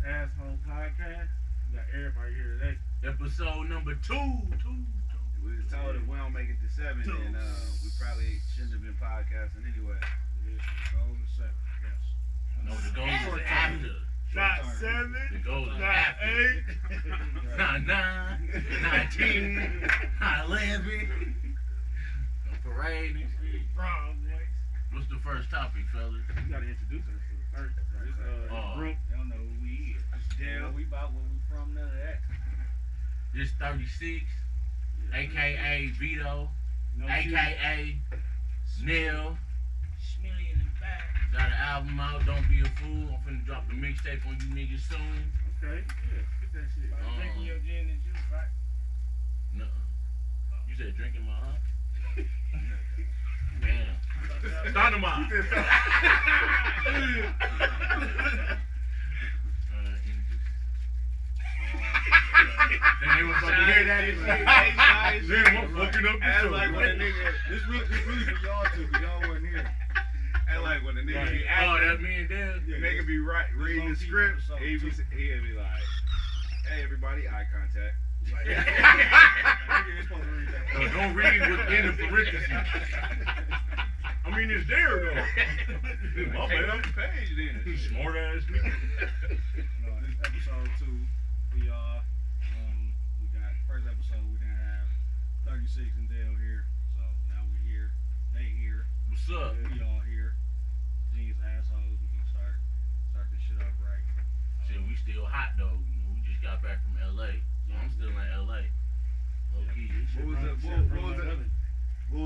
Asshole Podcast. We got everybody here today. Episode number 2. We was told if we don't make it to 7, then we probably shouldn't have been podcasting anyway. Goal to 7, yes. No, the goal is after. Not 7. The goal is not after. 8. Not 9. Not 10. Not 11. No parade and shit. Wrong, boys. What's the first topic, fellas? You gotta introduce us first. This group. They don't know who we is. Damn. We about where we from, none of that. This 36, a.k.a. Vito, No a.k.a. Neil. Schmilly in the back. Got an album out, Don't Be a Fool. I'm finna drop the mixtape on you niggas soon. Okay, yeah, get that shit. By drinking your gin and juice, right? No. You said drinking my huh? Damn. Start them off. Then they was about to hear that and shit. Then I'm fucking up the show. Like when a nigga, this really for y'all too, because y'all wasn't here. And like when a nigga be Oh, acting, that's me and Dan. nigga be reading the script, he'd be like, hey everybody, eye contact. Like, Don't read what's in the parentheses. I mean, it's there though. My take bad. up the page then. Smart ass nigga. No, this is episode 2 for y'all. We got first episode we didn't have 36 and Dale here, so now we here. They here. What's up? We all here. Genius assholes. We gonna start this shit up right. Shit, we still hot though. You know, we just got back from LA, so I'm still in LA. Low key. What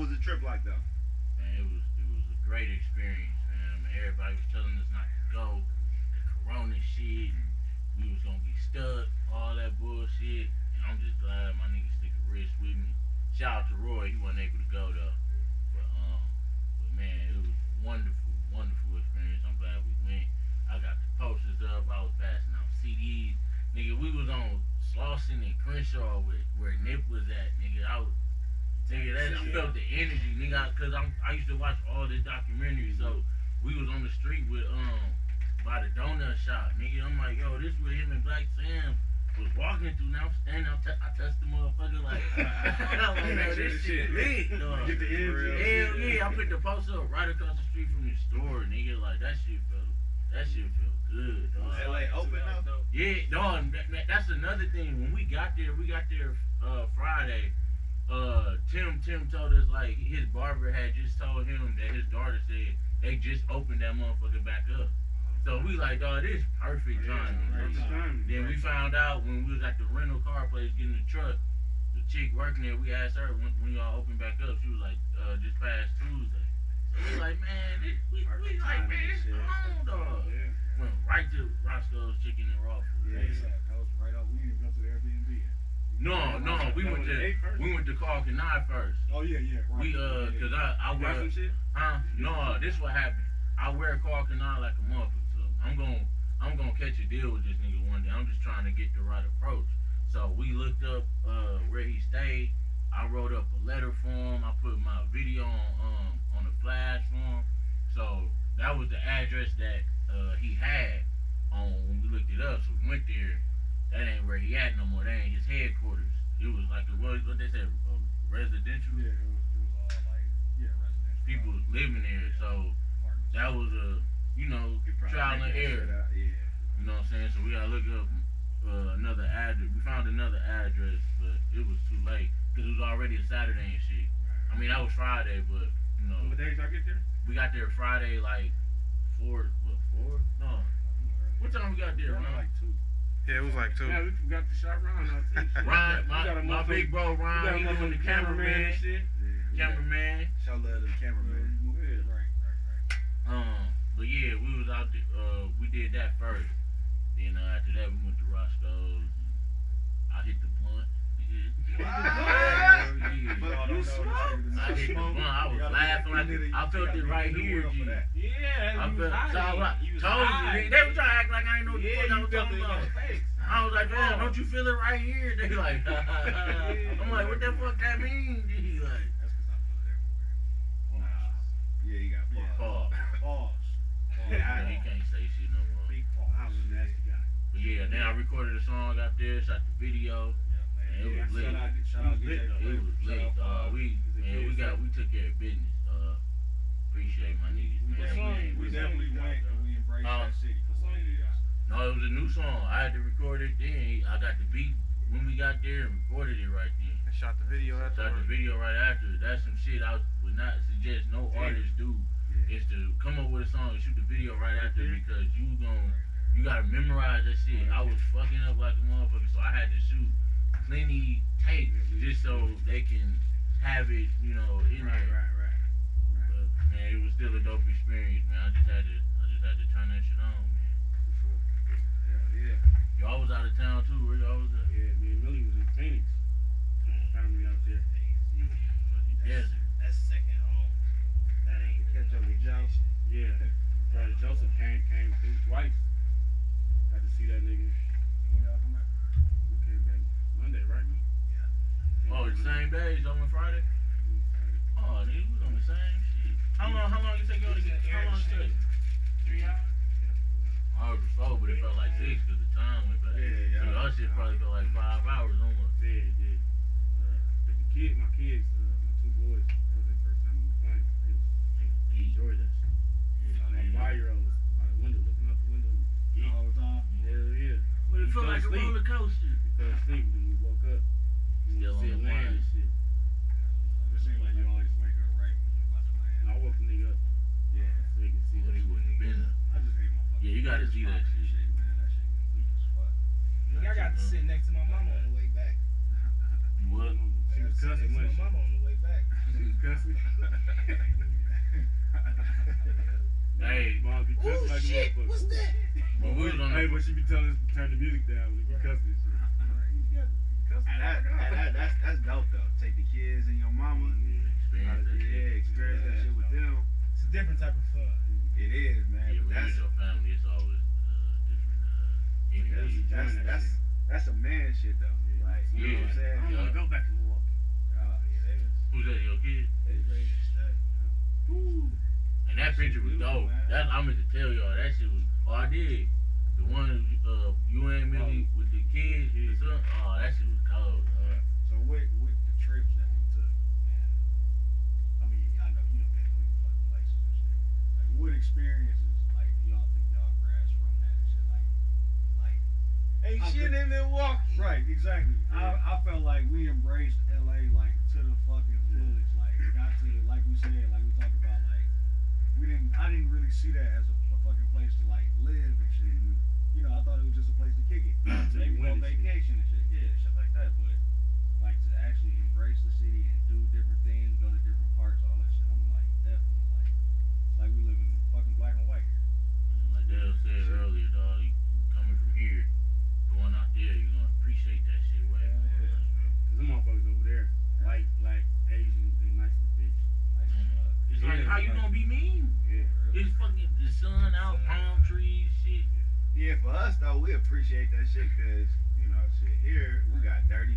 was the trip like though? Man, it was a great experience, man. Everybody was telling us not to go. The corona shit, and we was gonna get stuck, all that bullshit. And I'm just glad my nigga stick a wrist with me. Shout out to Roy, he wasn't able to go though. But man, it was a wonderful experience. I'm glad we went. I got the posters up, I was passing out CDs. Nigga, we was on Slauson and Crenshaw where Nip was at, nigga. Nigga, that you felt the energy, nigga, cause I used to watch all this documentaries, so we was on the street with by the donut shop, nigga. I'm like, yo, this where him and Black Sam was walking through. Now I'm standing up, I touched the motherfucker like, I'm like, yo, this shit lit, dog. Get the energy. Hell yeah, I put the poster up right across the street from the store, nigga. Like that shit felt good, dog. LA open though? Yeah, dog. That's another thing. When we got there Friday. Tim told us like his barber had just told him that his daughter said they just opened that motherfucker back up. So we like, dog, this perfect timing. Then we found out when we was at the rental car place getting the truck, the chick working there, we asked her when y'all opened back up, she was like, just past Tuesday. So we like, man, we like, man, it's on, dog. Went right to Roscoe's Chicken and Raw Food. That was right off. We didn't even go to the Airbnb yet. No, we went to Carl Canai first. Oh yeah, right. We cause I wear some shit? No, this what happened. I wear Carl Canai like a motherfucker, so I'm gonna catch a deal with this nigga one day. I'm just trying to get the right approach. So we looked up where he stayed. I wrote up a letter for him. I put my video on the flash for him. So that was the address that he had on when we looked it up. So we went there. That ain't where he at no more. That ain't his headquarters. It was like what they said, residential. Yeah, it was all like residential. People was living there, so that was a trial and error. You know what I'm saying? So we gotta look up another address. We found another address, but it was too late because it was already a Saturday and shit. I mean that was Friday, but you know. What day did y'all get there? We got there Friday like 4? No. What time we got there? Like 2. Yeah, it was like 2. Yeah, we got the shot Ron out too. Ron, my big bro Ron, he doing the cameraman and shit. Cameraman. Shout love to the cameraman. Yeah, right. But yeah, we was out there, we did that first. Then after that we went to Roscoe's. I hit the blunt. What? I hit the blunt. I was laughing. I felt it right here, G. Yeah, I you felt was high. told you, nigga. They was trying to act like I ain't know what the fuck I was talking about. I was like, man, don't you feel it right here? They like, I'm like, what the fuck that mean? G? Like, That's because I feel it everywhere. Yeah, you got pause. Pause. Yeah, he can't say shit no more. Big pause. I was a nasty guy. But Yeah, then I recorded a song out there, shot the video. Man, it was lit. Shout out DJ. It was lit, dog. We took care of business. Appreciate my niggas, man. We definitely went and we embraced that city for what it is. No, it was a new song. I had to record it then. I got the beat when we got there and recorded it right then. And shot the video after. Shot the video right after. That's some shit I would not suggest no artist do. Is to come up with a song and shoot the video right after because you gotta memorize that shit. I was fucking up like a motherfucker, so I had to shoot plenty takes just so they can have it, in there. Right. But man, it was still a dope experience, man. I just had to turn that shit on, man. Yeah. Y'all was out of town too. Where y'all was at? Yeah, me and Millie was in Phoenix. Family out there. Fucking desert. That's second home. That ain't Catch up with Joe. Yeah. Brother Joseph came through twice. Got to see that nigga. When y'all come back? We came back Monday, right, man? Yeah. Oh, the same days, on Friday? Oh, nigga, we on the same shit. How long it take y'all to get? How long it take? 3 hours. I was before, but it felt like 6 because the time went back. Yeah. So y'all shit probably felt like 5 hours almost. Yeah, it did. But my kids, my two boys, that was their first time on the plane. They enjoyed that shit. My 5-year-old was by the window, looking out the window. The whole time? Hell yeah. But it We felt fell like a asleep. roller coaster. We fell asleep when we woke up. We Still see on it the land plane. and shit. It seems like you always wake up right when you're about to land. And I woke the nigga up Yeah. so he could see But that he shit. wouldn't have been there. I just hate my fucking. Yeah, you gotta see that shit. Man, that shit was weak as fuck. I got to sit next to my mama on the way back. You what? She was cussing, Next to wasn't my mama on the way back. she? She was cussing. Hey, Mom be cussing like a motherfucker. What's that? when we was on Hey, the, but she be telling us to turn the music down when we be cussing and shit. That's dope though. Take the kids and your mama. experience that shit. Experience that shit with them. It's a different type of fun. It is, man. Yeah, But when you're with your family, it's always different energy. that's a man shit though. Like, you know what I'm saying? I don't want to go back to Milwaukee. Who's that, your kid? They was ready to stay. And that picture was dope. That I meant to tell y'all, that shit was. Oh, I did. The one you and Millie with the kids, the son. Oh, that shit was cold. So with the trips that we took, and I mean, I know you done been plenty fucking places and shit. Like, what experiences like do y'all think y'all grasped from that and shit? Like, Ain't shit in Milwaukee. right, exactly. I felt like we embraced LA like to the fucking fullest. Like, got to like we said, like we talked about, like I didn't really see that as a fucking place to like live and shit. You know, I thought it was just a place to kick it, maybe go on vacation and shit. Yeah, shit like that. But like to actually embrace the city and do different things, go to different parts, all that shit. I'm like definitely like we live in fucking black and white here. And like Dale said earlier, dog, you coming from here, going out there, you're gonna appreciate that shit way more. Yeah. Cause them motherfuckers over there, white, black, Asian, they nice as bitch. Nice as fuck. It's like, how you gonna be mean? Yeah. It's fucking the sun out, palm trees, shit. Yeah, for us though, we appreciate that shit because you know, shit here we got dirty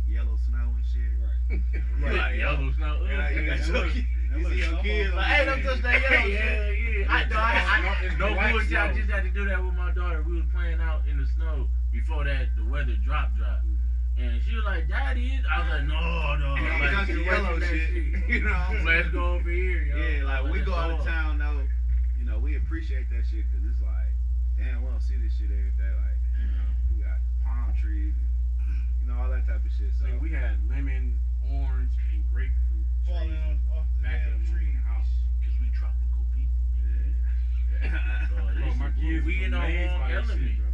yellow snow and shit. Right. Like yellow snow. Yeah, you got your kids. You see your kids Like, like, hey, don't touch that yellow. Yeah. No white bullshit. I snow. just had to do that with my daughter. We was playing out in the snow before that the weather dropped. And she was like, Daddy, I was like, no. Yeah, Like, that's the yellow shit. You know what I'm saying? Let's go over here. Yo. Yeah, like we that's go out of hard. town though, you know, we appreciate that shit because it's like, damn, we don't see this shit every day. Like, we got palm trees and, you know, all that type of shit. So, So we had lemon, orange, and grapefruit Falling trees off the back damn of the tree. house. Cause we tropical people. Bro, my kids we was in our amazed own by that element. shit, bro.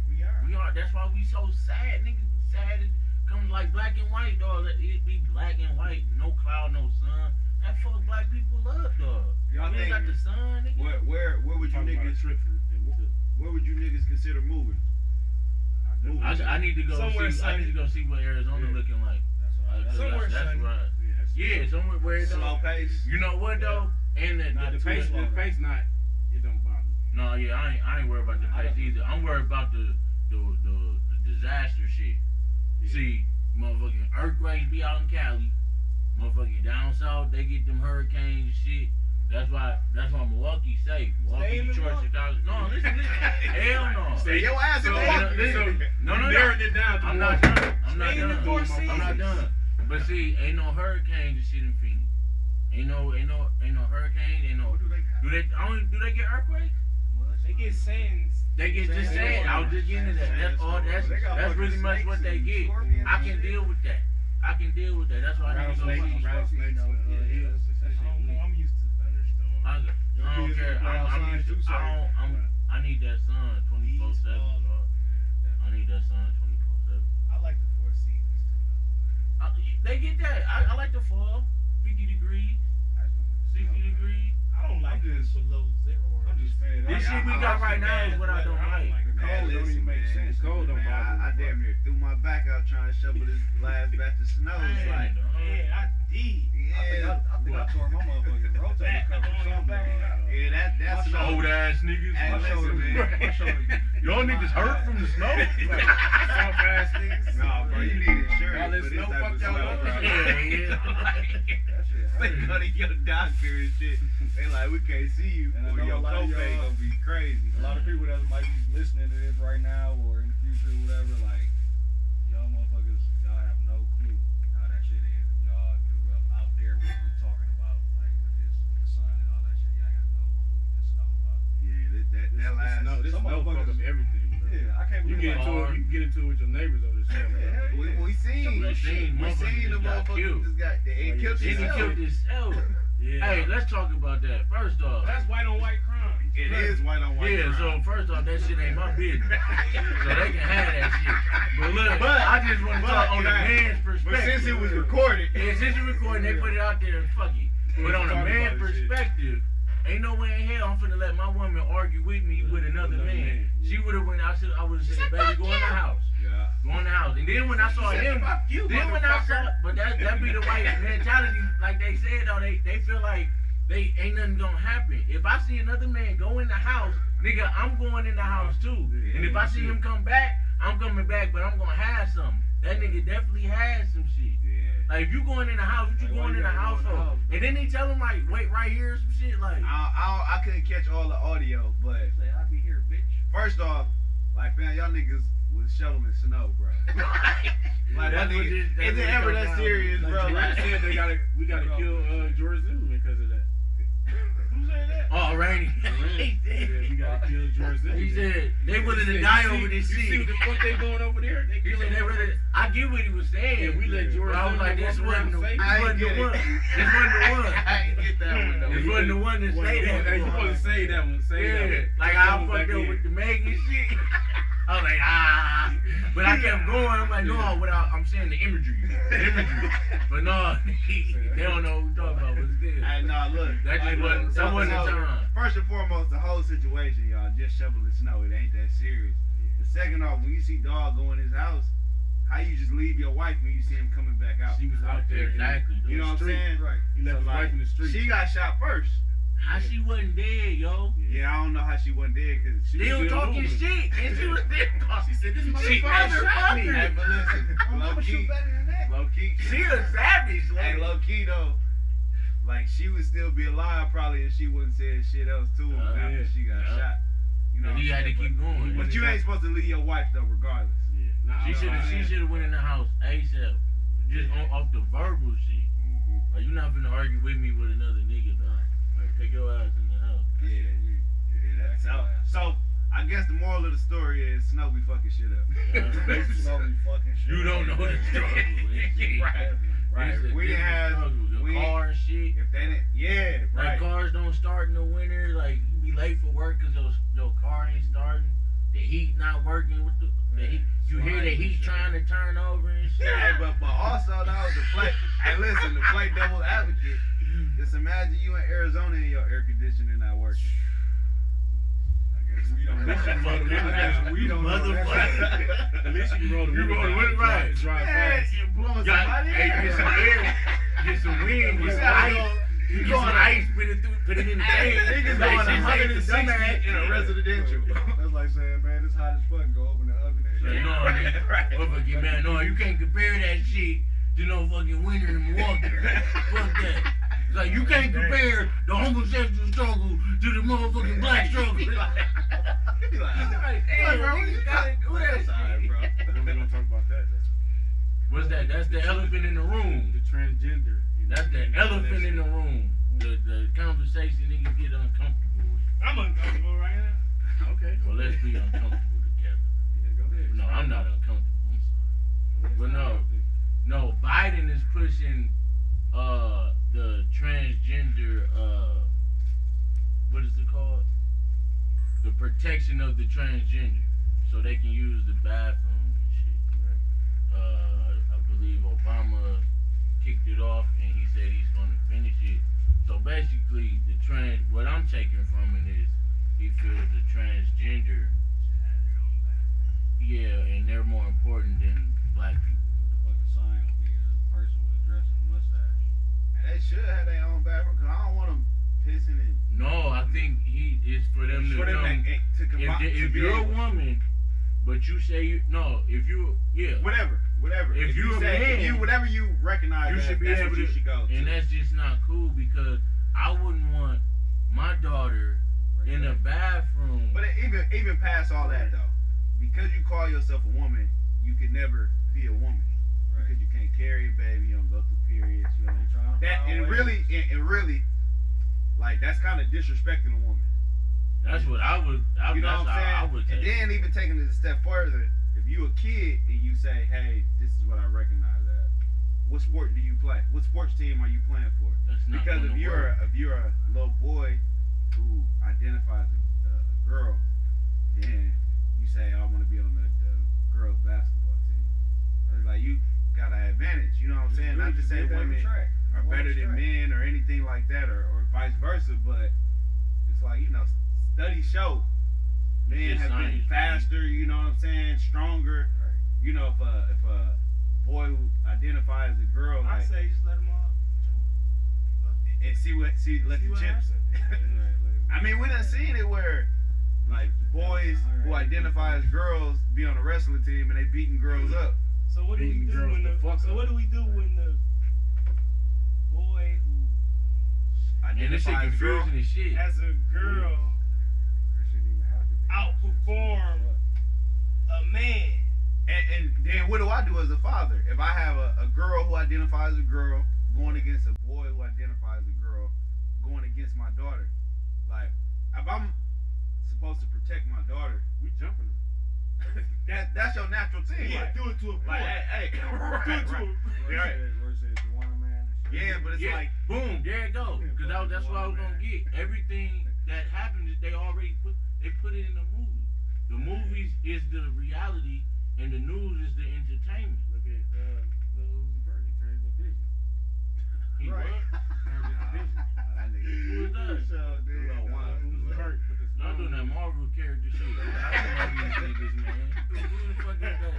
We are. That's why we so sad. Niggas be sad. It comes like black and white, dog. It be black and white, no cloud, no sun. That fuck black people up, dog. Y'all We ain't think got the sun, nigga. where would you Talking about a niggas trip that we took. where would you niggas consider moving? I need to go Somewhere see. I need to go see what Arizona looking like. That's all right. Somewhere That's sunny. right. Yeah, somewhere where it Slow don't. pace. You know what though? And The pace not, it don't bother me. No, yeah, I ain't worried about the pace either. I'm worried about the disaster shit. Yeah. See, motherfucking earthquakes be out in Cali. Motherfucking down south, they get them hurricanes and shit. That's why Milwaukee's safe. Stay Milwaukee, in Detroit, Milwaukee. Chicago. No, listen. Hell no. Stay your ass in So, Milwaukee. listen. No. narrowing it down to I'm one. not done. I'm not Stay in the done. Four I'm not Seasons. done. But see, ain't no hurricanes and shit in Phoenix. Ain't no hurricanes. Ain't no. What do they got? Do they get earthquakes? They get sands. They get just saying. I was just getting to that. That's all. That's really much what they get. I can deal with that. That's why I need to go Rattlesnakes, see. rattlesnakes, hills. I don't know. I'm used to thunderstorms. I don't care. I'm used to. I need that sun 24/7. I need that sun 24/7. I like the Four Seasons too. They get that. I like the fall. 50 degrees, 60 degrees. I don't like I'm this just- below zero. Or I'm just fed up. This shit we got right now is what I don't like. The Man, cold don't listen, even make man, sense. the cold don't Man, bother me. I damn near threw my back out trying to shovel this last batch of snow. It's like, Yeah, I did. I think I tore my motherfucking rotator Back, cuff or on your something. back. dog. yeah, that's My snow. Old ass niggas. Hey, My shoulder, listen, man. My shoulder. Y'all niggas hurt from the snow? Soft ass niggas. No, bro, you need All insurance this for this snow type of fucked y'all snow, up. bro. Yeah. That shit They hurt. go to your doctor and shit. They like, we can't see you, And I or know your a lot of copay y'all- gonna be crazy. A lot of people that might be listening to this right now or in the future or whatever, like, y'all motherfuckers, y'all have no clue how that shit is. Y'all grew up out there what we talking about, like with the sun and all that shit. Y'all got no clue what this snow about. Yeah, that last. This Some snow fuck up motherfuckers- everything, bro. Yeah, I can't You believe get like, into it. You can get into it with your neighbors over this snow. Yeah, hell yeah. We seen We seen the motherfuckers got motherfucker killed. just got they Oh, killed yeah. And he himself. killed himself. Yeah. Hey, let's talk about that. First off. That's white on white crime. It is white on white. Yeah, so crime. first off, that shit ain't my business. So they can have that shit. But look, But- I just want to talk on the man's But perspective. since it was recorded, Yeah, since you recording, they put it out there and fuck it. But on a Talk man's about this shit. perspective, ain't no way in hell I'm finna let my woman argue with me with another man. She would have went. I would have said, baby, go in the house. yeah. Go in the house. And then when I saw him, then when I saw, but that be the white mentality. Like they said, though, they feel like they ain't nothing gonna happen. If I see another man go in the house, nigga, I'm going in the house too. And if I see him come back, I'm coming back, but I'm gonna have something. That nigga definitely has some shit. Yeah. Like if you going in the house, what you Like, why going you in the gotta house go in the for? house, And then they tell him like, wait right here or some shit like. I couldn't catch all the audio, but Say, I'll be here, bitch. first off, like man, y'all niggas was shoveling snow, bro. Like That's my what nigga, this- that's is what it it ever comes that down to. serious, Like, bro? They Like, said we gotta kill George Zimmerman because of that. Who said that? Oh, Rainy. He Yeah, said, we gotta kill George Zimmerman. he said they willing to You die see- over this You see what shit. the fuck they doing over there? They He killing said they really. I get what he was saying. Yeah, we let George But I was like, this Zimmerman wasn't the, walk this around wasn't face. the one. I This wasn't the one. I ain't get that one though. This wasn't the one to say that. Hey, you supposed to say that one. Say that Yeah, one. like Take how that I one fucked back up in. with the Megan shit. I was like, but I kept going. I'm like, no, without, I'm saying the imagery. But no, they don't know what we're talking about, but still. Hey, nah, look. That just Hey, wasn't, look, that wasn't the so, time. First and foremost, the whole situation, y'all, just shoveling snow. It ain't that serious. And second off, when you see dog go in his house, how you just leave your wife when you see him coming back out? She was out there. Exactly. You know what I'm street. saying? Right. He left So, his like, wife in the street. She got shot first. How she wasn't dead, yo. Yeah, I don't know how she wasn't dead because she Still was talking moving. shit, and she was still talking. She said, "This She motherfucker shot me." Hey, but listen, I'm low gonna shoot key, better than that. low key. She a savage, Hey, like. low key though, like she would still be alive probably if she wouldn't say shit else to him after yeah. she got Yeah. shot. You know, And he what I'm had to saying? keep going. But you ain't supposed to leave your wife though, regardless. Yeah, nah, She should have. She should have went in the house ASAP, just off the verbal shit. Like you not finna argue with me with another nigga, dog. Like take your ass in the house. Yeah, yeah. So I guess the moral of the story is Snow be fucking shit up. Snow be fucking shit. You don't know the struggle. Right. We didn't have the car and shit. if they didn't. Yeah, Like right. cars don't start in the winter. Like you be late for work because your car ain't starting. The heat not working with the heat. You hear the heat trying to turn over and shit. Hey, but also though the play. Hey, listen, to play devil's advocate. Just imagine you in Arizona and your air conditioning not working. I guess we don't know. Motherfucker. I guess we don't know that. Motherfucker. At least you can roll the You window roll the down window, and right. drive Yeah, fast. you blowing Got, somebody hey, in. get some air, get some wind, get some ice. You get some ice, put it in the Hey, can. niggas Like, going she said, 160 dumbass. in a residential. That's like saying, man, it's hot as fuck. Go open the oven and Like, shit. no, nigga. Right. Motherfucker, man, no, you can't compare that shit to no fucking winter in Milwaukee. Fuck that. Like you can't compare the homosexual struggle to the motherfucking black struggle. Like, damn, bro, you gotta do that shit. bro. When we gonna talk about that? What's that? That's the elephant in the room. The transgender. That's the elephant in the room. The conversation niggas get uncomfortable with. I'm uncomfortable right now. Okay. Well, let's be uncomfortable together. Yeah, go ahead. No, I'm not uncomfortable. I'm sorry. But no, Biden is pushing the transgender what is it called? The protection of the transgender, so they can use the bathroom and shit. I believe Obama kicked it off, and he said he's going to finish it. So basically, what I'm taking from it is he feels the transgender, yeah, and they're more important than black people. What the fuck the sign gonna be? A person with a dress and a mustache. They should have their own bathroom, because I don't want them pissing and... No, I think it's for them to come. If you're a woman, but you say if you whatever. If you're a say, man, if you whatever you recognize, you should be that's able what you to, should go to. and that's just not cool because I wouldn't want my daughter in a bathroom. But even past all that though, because you call yourself a woman, you can never be a woman. Because you can't carry a baby, you don't go through periods, you know. And really, like that's kind of disrespecting a woman. That's what I would. You know what I'm saying? And then even taking it a step further, if you a kid and you say, "Hey, this is what I recognize as," what sport do you play? What sports team are you playing for? That's not Because if you're a little boy who identifies as a girl, then you say, "I want to be on the girls basketball team." It's like you got an advantage. You know what I'm saying? Not to say women are better than men or anything like that, or vice versa, but it's like, you know, studies show men have been faster, you know what I'm saying, stronger. You know, if a boy who identifies as a girl, I like, say just let them all and let the chips. I mean, we done seen it where like boys who identify as girls be on a wrestling team and they beating girls up. So what do we do when the boy who and this shit identifies as a girl? confusing as shit. as a girl outperform a man? And then what do I do as a father? If I have a girl who identifies as a girl going against a boy who identifies as a girl going against my daughter, like if I'm supposed to protect my daughter, We jumping them. that's your natural team. Yeah, Like, do it to a boy. like, hey, Do it to right. a Where it says the one man. Yeah, but it's Yeah, like, boom, there it go. Because that's what I was gonna get. Everything that happens, they already put it in the movie. The movies is the reality, and the news is the entertainment. Look at Lil Uzi Vert. He turned into Vision. He Right. what? Turned into Vision. that nigga. Who is that? So, dude, Lil Uzi Vert with the Not doing that Marvel character shit. I don't know these niggas, man. Who the fuck is that?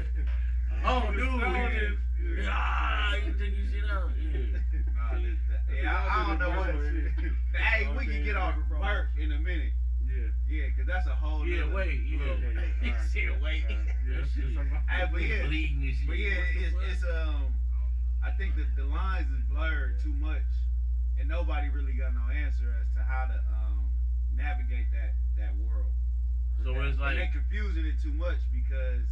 Oh, dude. Ah, you take your shit out. Yeah. I don't know what. Hey, we can get off Bert in a minute. Yeah. Yeah, cause that's a whole. Yeah, nother- wait. Yeah. Okay, yeah. He All right. said, wait. Yeah, that's That shit. something. Hey, but yeah, Bleeding and shit. but yeah, What the it's fuck? I think that the lines is blurred too much, and nobody really got no answer as to how to navigate that world. So it's like, and they confusing it too much because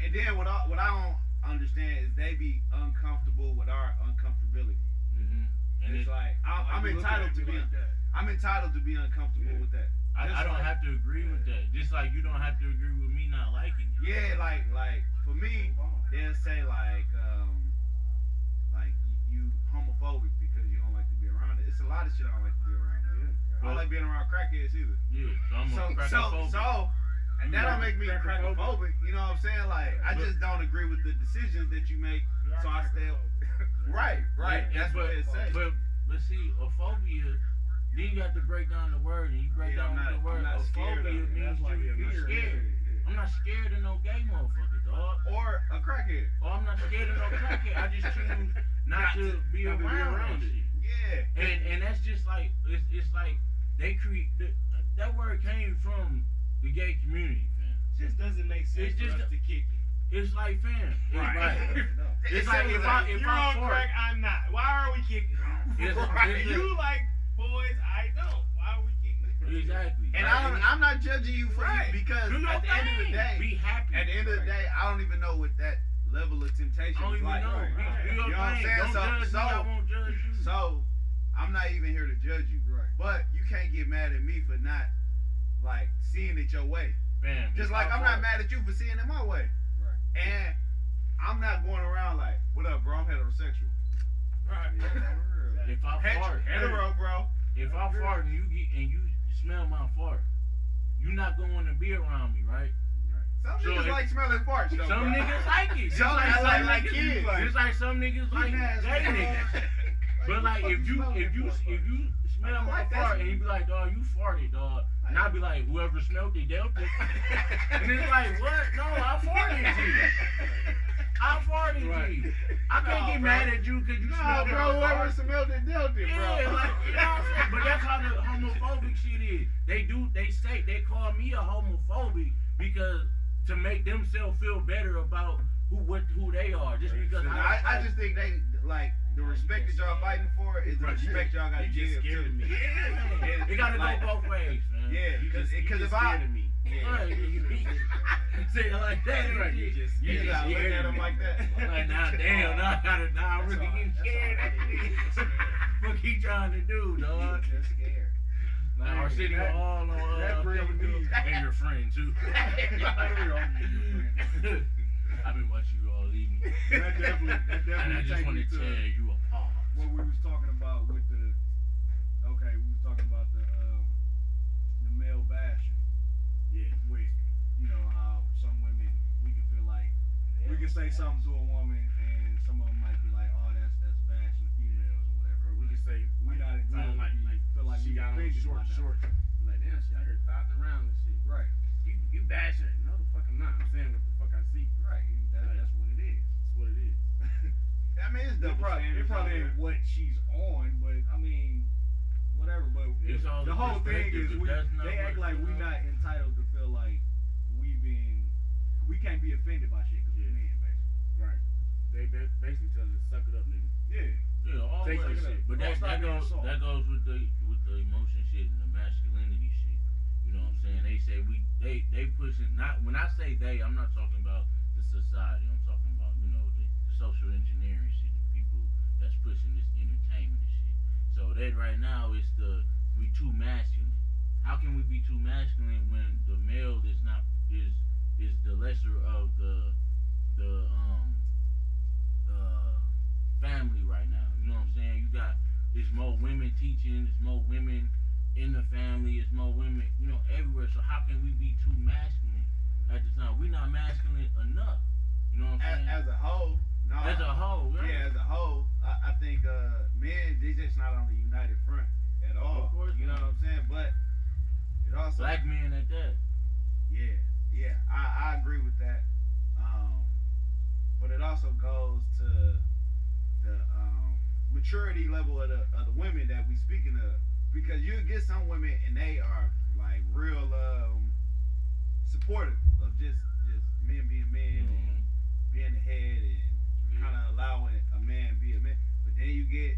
and then what I don't understand is they be uncomfortable with our uncomfortability. mm-hmm. And It's like I'm entitled to be I'm entitled to be uncomfortable with that. I don't have to agree with that. Just like you don't have to agree with me not liking it. Yeah, like for me, they'll say like you homophobic because you don't like to be around it. It's a lot of shit I don't like to be around. I don't like being around crackheads either. Yeah, so I'm a crackophobic. And that don't make me crackophobic. You know what I'm saying? Like I just don't agree with the decisions that you make. So I stay. Right. Yeah, That's what it says. But see, a phobia, then you got to break down the word, and you break down the word. I'm not A scared phobia of it. means you're scared. I'm not scared of no gay motherfucker, dog. Or a crackhead. Or I'm not scared of no crackhead. I just choose not to be around that shit. Yeah. And that's just like it's like they create that word came from the gay community, fam. Just doesn't make sense It's for just us to kick it. It's like fam. It's Right. like No. it's like if You're I on fart. crack, I'm not. Why are we kicking it? It's, Right. it's You like boys, I don't. Why are we kicking it? exactly. And Like, I'm not judging you for Right. you because do your at the end of the thing. day, Be happy. at the end of the day, I don't even know what that level of temptation I don't is even like. know. Right. Do your You know what I'm thing. saying? Don't judge me. I won't judge you. So I'm not even here to judge you. Right. But you can't get mad at me for not like seeing it your way. Fam, Just if like I I'm fart- not mad at you for seeing it my way. Right. And I'm not going around like, what up, bro? I'm heterosexual. Right. Yeah, for real. If I fart, Hetero, bro. if I fart and you smell my fart, you not going to be around me, right? Some So niggas if- like smelling farts, though. Some bro. niggas like it. Just Some like niggas some like niggas, kids. just like some niggas like gay niggas. But like what the if fuck you smelling for? if you smell I my like that fart and smell. you be like, dog, you farted, dog, and I be like, whoever smelled it, dealt it. And it's like, what? No, I farted you. I farted Right. you. I can't Nah, get bro. mad at you because you Nah, smelled bro. my Whoever fart. smelled it, dealt it, bro. Yeah, like you know what I'm saying. But that's how the homophobic shit is. They call me a homophobic because to make themselves feel better about who they are. Just because I just think they like the respect that y'all fighting for is the Right. respect y'all got to You just give scared to of me. yeah, it gotta Like- go both ways, man. Yeah, You because just if scared I of me. Right, you say it like that, Right, you just you scared just of look me. at them like that. Like now, damn, now I'm really getting scared. What he trying to do, dog? Just scared. Like our city that- all on that brings me- and your friend too. I've been watching you all evening, That definitely and I just take want me to to tear you apart. what we was talking about with the. Okay, we was talking about the male bashing. Yeah. With how some women we can feel like we can say something to a woman and some of them might be like, oh, that's bashing the females or whatever. Or we can say, We not entitled like, to be, feel like she we got on offended short by that. shorts. Like, damn, she out here thotting around and shit. Right, You bashing it. No, the fuck I'm not. I'm saying what the fuck I see. right. That's what it is. That's what it is. I mean, it's double It standards out probably there. ain't what she's on, but I mean, whatever. But It's all the whole thing perspective, is if that's not they act what- like we not entitled to feel like we can't be offended by shit because Yeah. we're men, basically. Right. They basically tell us, suck it up, nigga. Yeah. Yeah, always. Take that shit. But Don't stop being soft. that goes with the emotion shit and the masculinity shit. You know what I'm saying? They say they pushing not when I say they, I'm not talking about the society. I'm talking about the social engineering shit, the people that's pushing this entertainment and shit. So that right now is we too masculine. How can we be too masculine when the male is not is the lesser of the family right now? You know what I'm saying? You got it's more women teaching, it's more women in the family, it's more women, everywhere. So how can we be too masculine at the time? We're not masculine enough. You know what I'm saying? As a whole, no. As a whole, right? Yeah, as a whole, I think men they just not on the united front at all. Of course You know not. what I'm saying? But it also Black men at that. yeah, I agree with that. But it also goes to the maturity level of the women that we speaking of, because you get some women and they are like real supportive of just men being men and being the head and kind of allowing a man be a man. But then you get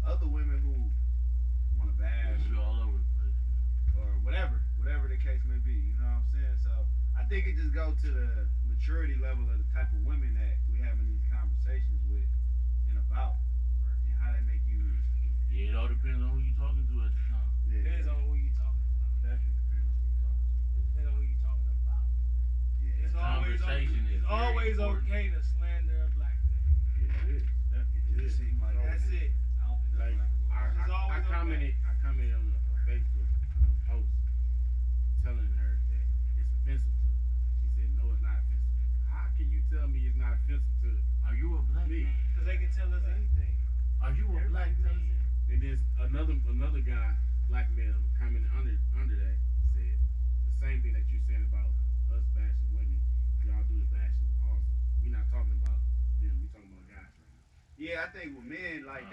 other women who want to bash It's all over the place. or whatever the case may be. You know what I'm saying? So I think it just goes to the maturity level of the type of women that we having these conversations with and about, and how they make you. Yeah, it all depends on who you talking to at the time. Depends on who you talking about. Definitely depends on who you're talking to. It depends on who you talking about. Yeah. It's always Conversation is it's very always important. okay to slander a black man. Yeah, it is. Definitely. It It just is. seems like That's it. I don't think Like, that's I, It's I, always I commented on a Facebook post telling her that it's offensive to her. She said, no, it's not offensive. How can you tell me it's not offensive to Are you a black me? man? Because they can tell us anything. Are you a black Everybody man? tells us And then another guy, black male, commented under that said the same thing that you're saying about us bashing women. Y'all do the bashing also. We're not talking about them. We're talking about guys right now. Yeah, I think with men, like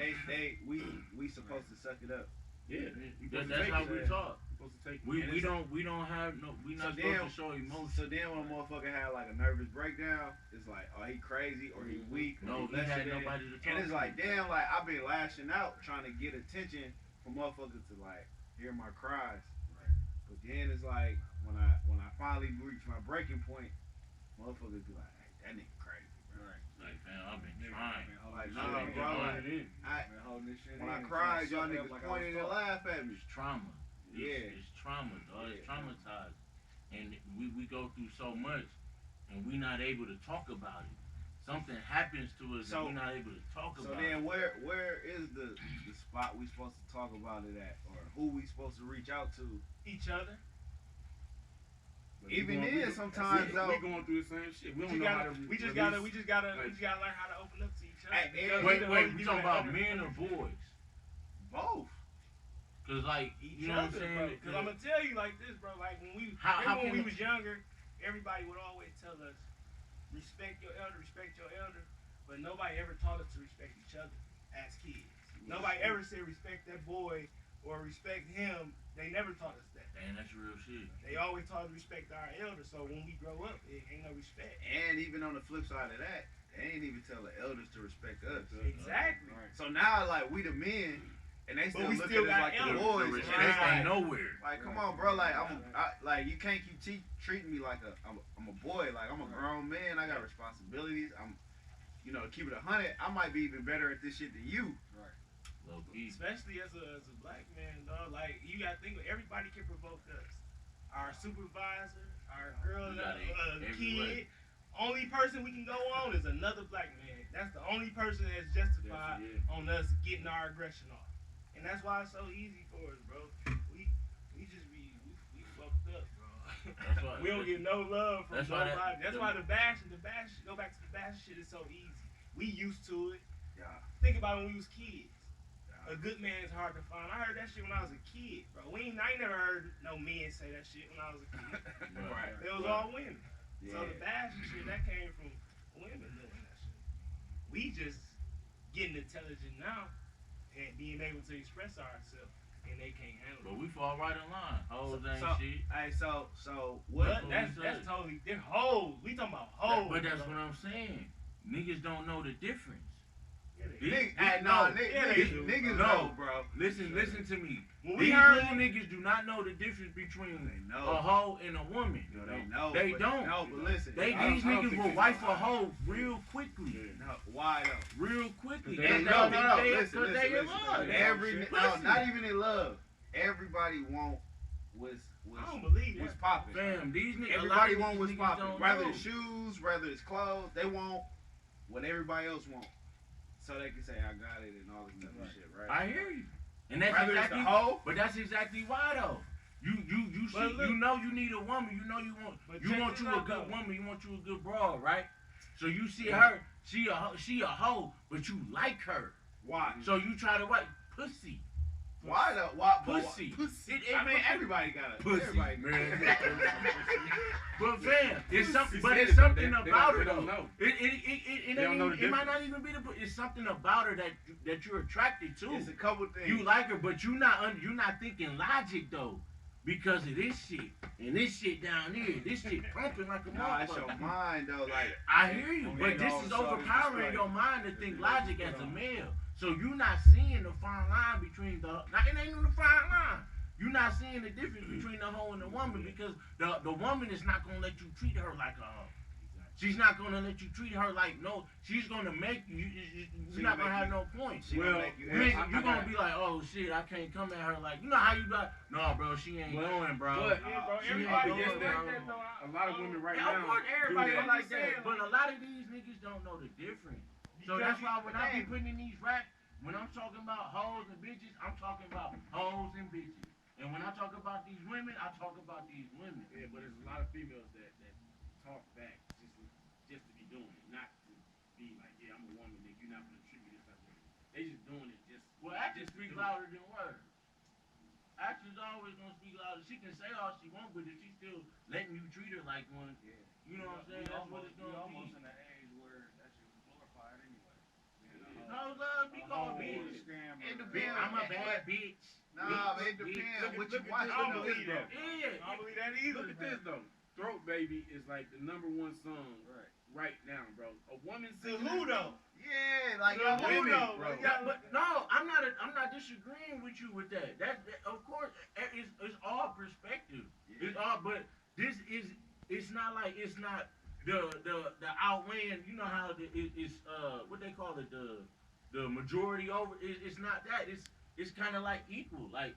we supposed to suck it up. Yeah, That's how we talk. Supposed to taking. We don't have no. We So not then, supposed to show emotion. so then when a motherfucker had like a nervous breakdown, it's like, oh, he crazy or he weak or No, he he lesser had than. nobody to talk And it's to. like, damn, like I've been lashing out trying to get attention for motherfuckers to like hear my cries. But then it's like when I finally reach my breaking point, motherfuckers be like, hey, that nigga crazy, bro. Like, fam, I've been trying. Like, Shit nah, ain't bro. going Like, in. Been holding this shit when I in, cried, y'all trying to suck it up niggas like I was pointed and fucked. laughed at me. It's trauma. Yeah. It's trauma, dog. It's Yeah. traumatized. And we go through so much and we not able to talk about it. Something happens to us So- and we're not able to talk So about then, it. where is the spot we supposed to talk about it at, or who we supposed to reach out to? Each other. But Even we then, go- sometimes, we, though- we going through the same shit. We We don't just know how gotta, to. we just release- gotta, we just gotta, we like- just gotta learn how to open up to each other. Hey, Because Wait, we the wait, only we people talking that about under- men or boys? Both. Cause like, each you know what I'm other, saying? bro. Because I'm gonna tell you like this, bro. Like when we, How remember when can we it- was younger, everybody would always tell us, respect your elder, respect your elder. But nobody ever taught us to respect each other as kids. Nobody ever said respect that boy or respect him. They never taught us that. Damn, that's real shit. They always taught us to respect our elders. So when we grow up, it ain't no respect. And even on the flip side of that, they ain't even tell the elders to respect us. Exactly. So now, like, we the men, and they still we look still at us got like the elders. boys. The And respect it's ain't like, nowhere. like, come on, bro. Like, like you can't keep treating me like I'm a boy. Like, I'm a grown man. I got responsibilities. To keep it 100, I might be even better at this shit than you. Low key. Especially as a black man, dog. Like you gotta think, everybody can provoke us. Our supervisor, our girl, We got it kid. everywhere. Only person we can go on is another black man. That's the only person that's justified on us getting our aggression off. And that's why it's so easy for us, bro. We just be we fucked up, bro. That's why We don't get no love from that's why nobody. That's the- why the bash, go back to the bash shit is so easy. We used to it. Yeah. Think about when we was kids. A good man is hard to find. I heard that shit when I was a kid, bro. I ain't never heard no men say that shit when I was a kid. Right. It was all women. Yeah. So the bash and shit, that came from women doing that shit. We just getting intelligent now and being able to express ourselves, and they can't handle But it. we fall right in line. Hoes ain't shit. Hey, so But what? that's totally different. Hoes. We talking about hoes. But that's bro. what I'm saying. Niggas don't know the difference. Yeah, they- These- Niggas No. know, bro. Listen to me. When we These heard little niggas do not know the difference between They know. a hoe and a woman. No, they know. They but, don't. No, but listen. These I don't niggas think will they wife know. a hoe real quickly. No, why though? Real quickly. They And don't they know. think they- Listen, 'cause they in love. No, not even in love. Everybody want was I don't believe was that. popping. Fam, these niggas. Everybody want what's niggas popping. don't Whether know. it's shoes, whether it's clothes, they want what everybody else want. So they can say I got it and all this type of shit, right? I hear you. And that's Whether exactly. it's the hoe, But that's exactly why though. You But see, look- you know you need a woman. You know you want But you check want this you a out, good though. woman. You want you a good broad, right? So you see her, she a hoe, but you like her. why? So you try to what? Pussy. Why though? Why? Pussy. I mean, everybody got a Pussy, everybody man. got But fam, it's something. He But said it's it, though. something They about don't- her they don't though. know. It They don't know the it might not even be the. It's something about her that you're attracted to. It's a couple things. You like her, but you're not thinking logic though, because of this shit and this shit down here. This shit pumping like a Nah, it's your motherfucker. mind though. Like I hear you, Okay, but this all is of a sudden, overpowering it's your like- mind to think logic as a on. male. So you're not seeing the fine line between the. Now it ain't even the fine line. You're not seeing the difference between the hoe and the woman because the woman is not gonna let you treat her like a hoe. She's not gonna let you treat her like no. She's gonna make you. You're not gonna have no points. she Well, gonna make you You're answer. gonna be like, oh shit, I can't come at her like, you know how you like, no, bro, she ain't But- going, bro. but- Yeah, bro. She Everybody ain't gets going, like bro. that though. A lot of women right Yeah, now. of course, everybody do don't that. like that, but a lot of these niggas don't know the difference. So that's why when I be putting in these raps, when I'm talking about hoes and bitches, I'm talking about hoes and bitches. And when I talk about these women, I talk about these women. Yeah, but there's a lot of females that talk back just to be doing it, not to be like, yeah, I'm a woman, nigga, you're not gonna treat me this type of way. They just doing it just. Well, actions just to speak do it. louder than words. Actions always gonna speak louder. She can say all she wants, but if she's still letting you treat her like one, you know what I'm saying? That's what it's gonna almost be. in an age where that shit was glorified anyway. No love, be called bitch. It Bitch, depends. I'm a bad bitch. Nah, man, it Look depends at- what look you at watch. this, I don't though. believe that. Yeah. I don't believe that either. Look at this though. Throat Baby is like the #1 song Right. right now, bro. A woman To singing who that though? Yeah, like To y'all who women, though? bro. Yeah, But no, I'm not disagreeing with you with that. That of course it's all perspective. Yeah. It's all, but this is it's not like it's not the outweighing. You know how it's what they call it the majority over. It's not that. It's kind of like equal. Like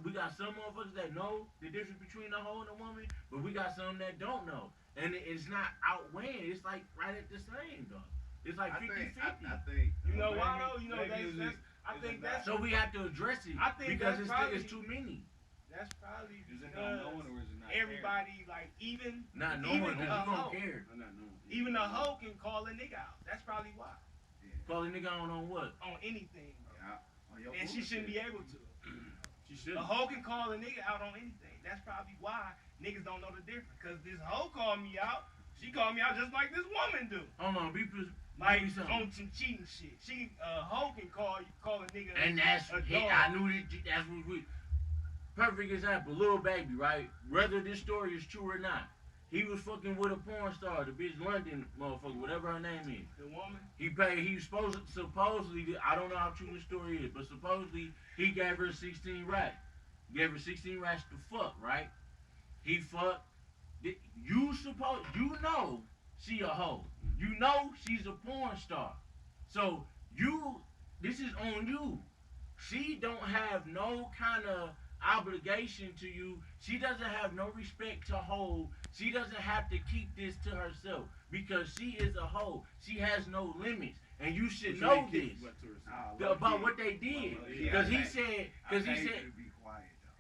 we got some motherfuckers that know the difference between a hoe and a woman, but we got some that don't know, and it's not outweighing. It's like right at the same though. It's like 50-50. I think. You know why Maybe- though? You know maybe that's I is think it that's So we have to address it I think because that's it's probably- too many. that's probably Is it not because knowing or is it not everybody like even Not Even knowing because a you don't hoe. care. I'm not knowing. even a hoe can call a nigga out. That's probably why Call a nigga on what? on anything, bro. Yeah, on your And she shouldn't be able to. She should. A hoe can call a nigga out on anything. That's probably why niggas don't know the difference. Cause this hoe called me out. She called me out just like this woman do. Hold on, Like give me something. on some cheating shit. She hoe can call a nigga And that's a it, dog. I knew that's what we. Perfect example, Lil Baby, right? Whether this story is true or not, he was fucking with a porn star, the bitch London motherfucker, whatever her name is. The woman. He supposedly, I don't know how true the story is, but supposedly he gave her 16 racks. Gave her 16 racks to fuck, right? He fucked. You know she a hoe. You know she's a porn star. So this is on you. She don't have no kind of obligation to you. She doesn't have no respect to hold. She doesn't have to keep this to herself because she is a hoe. She has no limits, and you should know this about what they did. Because he said, to be quiet though.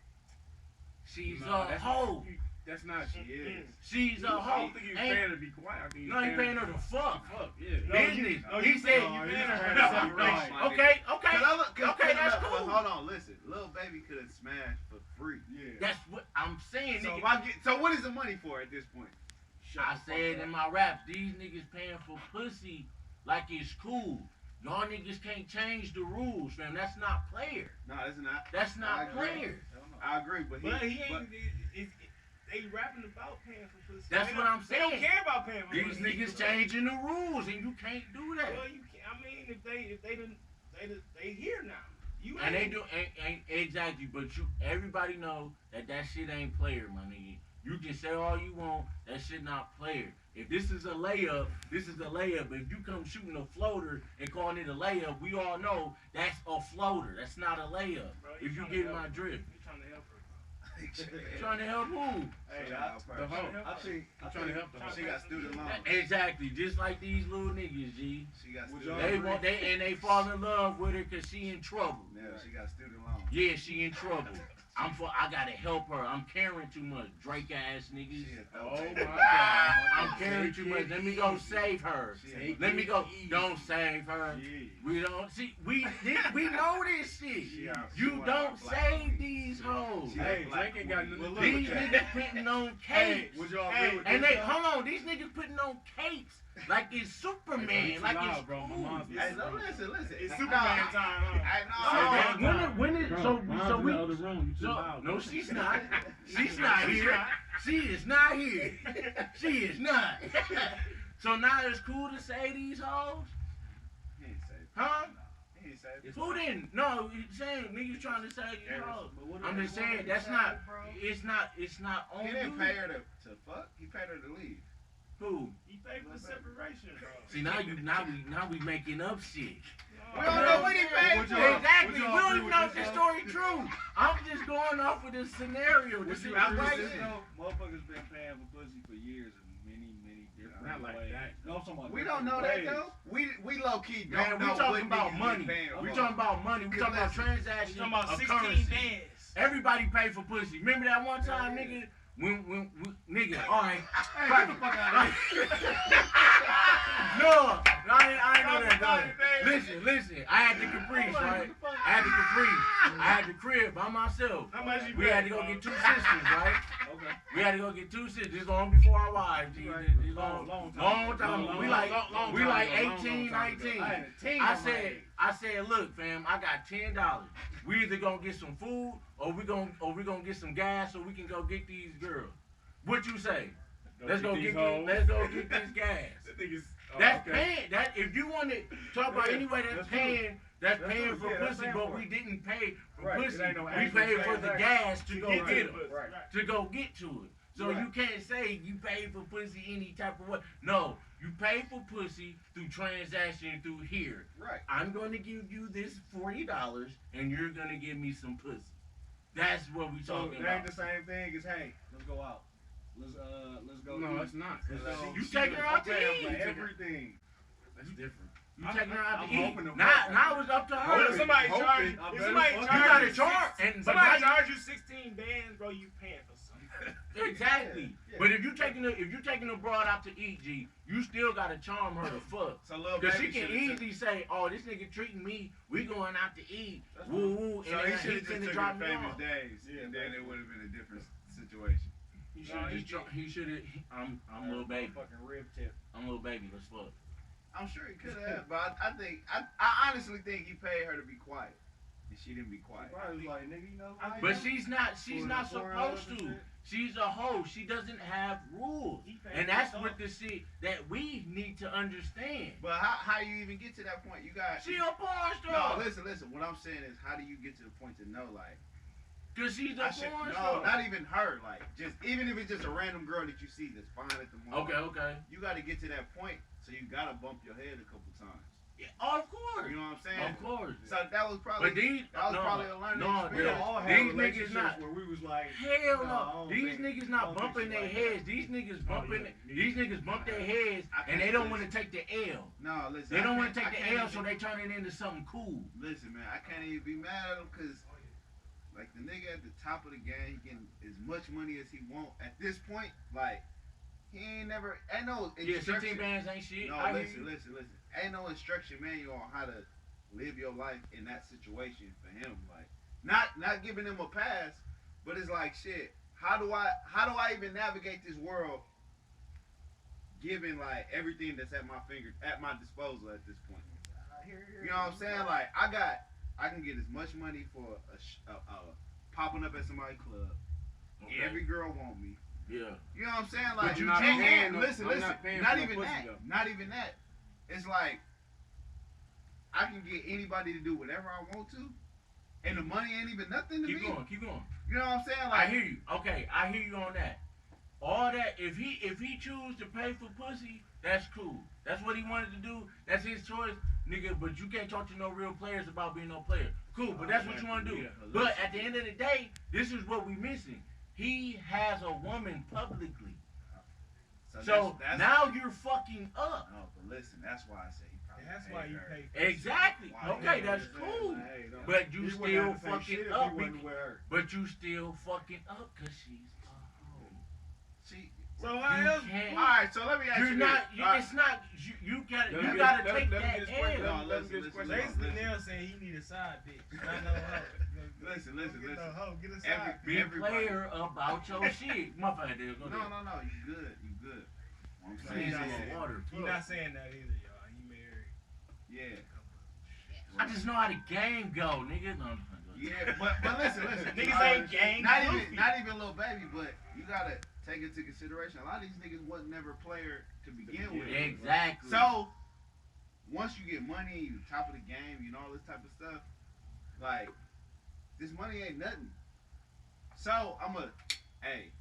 she's Nah, a hoe. That's not. She is. She's a I hoe. don't think he's paying her to be quiet. I think he's No, he paying her to fuck. Fuck, yeah. Business. No, He you said, paying her Right. to separation. okay, Okay, that's but cool. hold on, listen. Lil Baby could have smashed for free. Yeah. That's what I'm saying, So, nigga. if I get, so what is the money for at this point? I said in my raps, these niggas paying for pussy like it's cool. Y'all niggas can't change the rules, fam. That's not player. No, it's not. That's I not agree. player. I agree, but But he but- ain't. They rapping about paying for pussy. That's They what don't- I'm They don't saying. care about paying for These pussy. niggas changing the rules, and you can't do that. Well, you can't. I mean, if they here now. You And they ain't. do ain't exactly, but everybody know that shit ain't player, my nigga. You can say all you want, that shit not player. If this is a layup, this is a layup. But if you come shooting a floater and calling it a layup, we all know that's a floater. That's not a layup. Bro, If you trying to get help my her. drift. You trying to help her, Trying to help who? Hey, Shout out The Perk. hoe. I think I'm trying to help them. She got student loans. Exactly, just like these little niggas, G. She got Would student y'all loans. They fall in love with her cause she in trouble. Yeah, she got student loans. Yeah, she in trouble. I gotta help her. I'm caring too much, Drake ass niggas. She is Oh dope. my god. I'm caring too much. Let me go save her. She is Take Let me it go. easy. Don't save her. yeah. We don't see. We know this shit. She out- she You one of don't our black save queens. these hoes. She Hey, a black Drake ain't got queen. nothing to Well, do These with that. niggas putting on capes. Would y'all Hey, agree with And this? they hold on. These niggas putting on capes like it's Superman, like it's bro. My cool. mom's Hey, no, listen. It's Superman time, huh? I know. When it so Mom's we in the other room. You too so loud. no, she's not. She's not here. She is not here. She is not. So now it's cool to say these hoes, He ain't safe. huh? He ain't safe. Who didn't? No, you saying niggas trying to say these hoes. But what I'm if just they saying want that's to not. decide, bro? It's not on He you. didn't pay her to fuck. He paid her to leave. Who? He paid for the separation, bro. See now we making up shit. We don't know what he paid Would for. y'all- Exactly. would We y'all don't agree even with know if this, the though? story true. I'm just going off of this scenario. This Would is you agree right. with this though? Motherfuckers been paying for pussy for years in many different Not like ways. that. No, I'm talking about We don't know different that ways. though. We low key don't Man, we know talking what about niggas money. been paying We for. talking about money. We talking about Listen. You transactions talking about of 16 currency. bands? Everybody pay for pussy. Remember that one time, Yeah. nigga? When nigga, all right. Hey, get the fuck out of here. No, I ain't know that though. Listen. I had the Caprice, right? I had the Caprice. I had the crib by myself. How much you We pay, had to go bro? get 2 sisters, right? Okay. We had to go get 2 cents. This long before our wives. G. Right. This Long long time. time. We Long we time like ago, 18, long time ago. 19. I had a team. I said, look, fam, I got $10. We either gonna get some food or we gonna get some gas so we can go get these girls. What you say? Let's go get this gas. That nigga's. That's paying. That if you want to talk about anyway, that's paying. That's paying for that's pussy, paying but for we it. didn't pay for Right. pussy. It ain't no We actual paid for the transaction. gas to go Get get to them. the pussy. Right. To go get to it. So Right. you can't say you paid for pussy any type of way. No, you pay for pussy through transaction through here. Right. I'm going to give you this $40 and you're going to give me some pussy. That's what we So talking it ain't about. the same thing as hey, let's go out. Let's go. No, eat. it's not. Let's go. You taking her out to Okay, eat. I'm like, everything. That's different. You taking her out to I'm eat. hoping to- Now it's up to her. Hoping- If somebody hoping- charge, I if better somebody fuck You charge gotta you charge. six- And somebody now charge you 16 bands, bro, you paying for something. exactly. Yeah. But if you taking the broad out to eat, G, you still gotta charm her to fuck. So little Cause baby she can should've easily say, "Oh, this nigga treating me. We going out to eat. That's Woo woo." So And he then should he have just finna took drop it me famous off. days, Yeah, and then that's it would have been a different situation. He No, should have. I'm little baby. Fucking rib tip. I'm little baby. Let's fuck. I'm sure he could have, but I honestly think he paid her to be quiet, and she didn't be quiet. Probably like nigga, you know. But she's not supposed and to. shit. She's a hoe. She doesn't have rules. He paid And for that's stuff. what the shit that we need to understand. But how you even get to that point? You got She a porn no. star. Listen. What I'm saying is, how do you get to the point to know like? Cause she's a porn No, star. not even her. Like, just even if it's just a random girl that you see that's fine at the moment. Okay. You got to get to that point, so you got to bump your head a couple times. Yeah, of course. You know what I'm saying? Of course. So that was probably But these, that was probably a learning no, We experience. all had these niggas relationships not. where we was like, Hell No, I no. don't These think- niggas I not don't think bumping she their like heads. These niggas bumping. yeah. These niggas bump their heads, I and they can't don't want to listen. take the L. No, listen. They don't I want to can't- take I the can't L, so even- they turn it into something cool. Listen, man, I can't even be mad at him because, like, the nigga at the top of the game, he getting as much money as he want. At this point, like, he ain't no Yeah, 16 instruction. bands ain't shit. No, I hear listen. Ain't no instruction manual on how to live your life in that situation for him. Like, not giving him a pass, but it's like, shit. How do I even navigate this world, given like everything that's at my disposal at this point? You know what I'm saying? Like, I can get as much money for popping up at somebody's club. Okay. Every girl want me. Yeah. You know what I'm saying? Like, you're not and paying no- listen, I'm not paying not for no even pussy, that. though. Not even that. It's like I can get anybody to do whatever I want to, and the money ain't even nothing to Keep me. going. You know what I'm saying? I Like, hear you. Okay, I hear you on that. All that, if he choose to pay for pussy, that's cool. That's what he wanted to do. That's his choice, nigga. But you can't talk to no real players about being no player. Cool, but that's what you want to do. Yeah, But at the end of the day, this is what we missing. He has a woman publicly. So that's now you're fucking up. no, but listen, that's why I say he probably That's paid why you her. pay. Exactly. Why? Okay, Yeah, that's Like, cool. hey, don't- But you he still wouldn't have to pay fucking shit if up. he wasn't with her. But you still fucking up because she's a hoe. See, So You how else? can't. all right. So let me ask You're you not. this. All right. It's not. You gotta. Let You me gotta get- take let me that get this question. L. No, Let me get this listen, question. Basically, Nell saying he need a side bitch. Not no hoe. Listen. Get no hoe. Get a side. Every- Be everybody- clear about your shit. My bad, dude. Go ahead. No. You good. What I'm Please, saying I'm is, on water. He not saying that either, y'all. He married. yeah. I just know how the game go, nigga. No, I'm just gonna go. Yeah, but listen. Niggas ain't gang. Not even little baby, but you gotta take into consideration a lot of these niggas wasn't never a player to begin with. Exactly. So once you get money, you top of the game, you know all this type of stuff. Like, this money ain't nothing. So hey,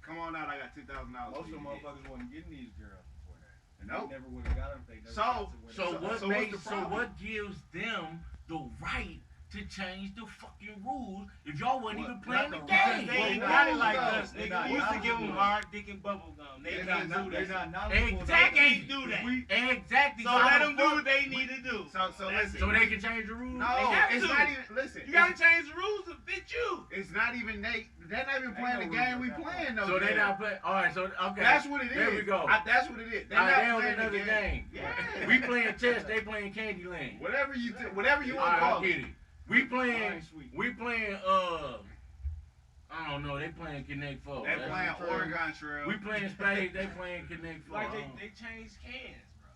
come on out. I got $10,000. Most of them motherfuckers wasn't getting these girls before that. Nope. They never would have got them if they never So- got to where So they- what so what's makes? the So problem? what gives them the right to change the fucking rules if y'all wasn't What? even playing the Not the Because game? they ain't Well, got it no, like no, us, they nigga. not We used to give them knowledgeable. hard dick and bubble gum. They They're can't not- do They're that. not knowledgeable. Exactly. They can't do that. We- Exactly. So how let the them do fuck- what they need to do. So That's listen. So they can change the rules. No, have it's to. not even. Listen, You gotta change the rules to fit you. it's not even they're not even Ain't playing no the game rules we at that playing point. though. So they not playing. All right. So okay. That's what it is. There we go. That's what it is. They're All right, not they on playing another the game. Yeah. We playing chess. They playing Candyland. Whatever you All want to right, call I get it. it. We playing. Fine, sweet. We playing. I don't know. They playing Connect Four. They playing Oregon Trail. We playing Spades. They playing Connect Four. Like they changed cans, bro.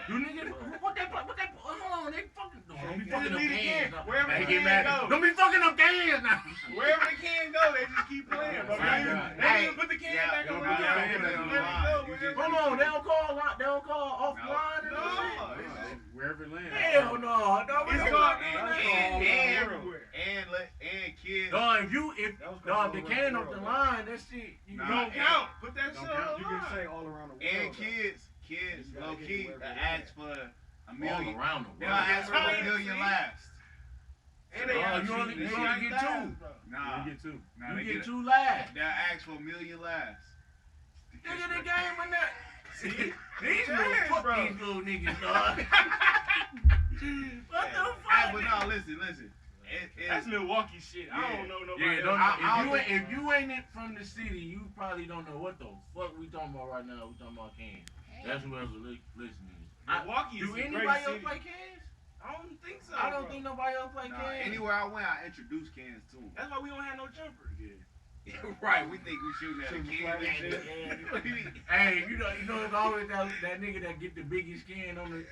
You niggas, what they play? Hold on, they fucking. Don't be fucking Just up leave the cans. can. Wherever They the get can mad. go. Don't be fucking up cans now. Wherever the can go, they just keep playing, bro. Right, They right. didn't even put the can back don't on put the the line. can back on the Let it line. go. You wherever- Hold on, they don't call offline and No. shit. Wherever it lands. Hell no, dog. It's We called and everywhere. and kids. Dog, if That was dog, called the all can around off the the world. line, that shit. You Nah. Don't count. Put that Don't shit count. on You the can line. say all around the world. And though. kids, You gotta low get key, wherever they they ask at. for a all million. around the They world. don't ask for Right. a million last. And they Oh, got you only they get two. Nah, You get two. nah, You they get get two live. They'll ask for a million last. Nigga, the game in that. See? These little Chance, fuck bro. these little niggas, dog. What the Hey, fuck? but no, listen. That's Milwaukee shit. I Yeah. don't know nobody Yeah, else. if you ain't it from the city, you probably don't know what the fuck we talking about right now. We talking about cans. That's whoever listening. Milwaukee is Do a great anybody else city. play cans? I don't think so. I don't bro. think nobody else play Nah, cans. anywhere I went, I introduced cans to them. That's why we don't have no jumpers. Right, we think we shooting at a Shooting kid. flag and man. shit. Hey, you know, it's always that nigga that get the biggest can on the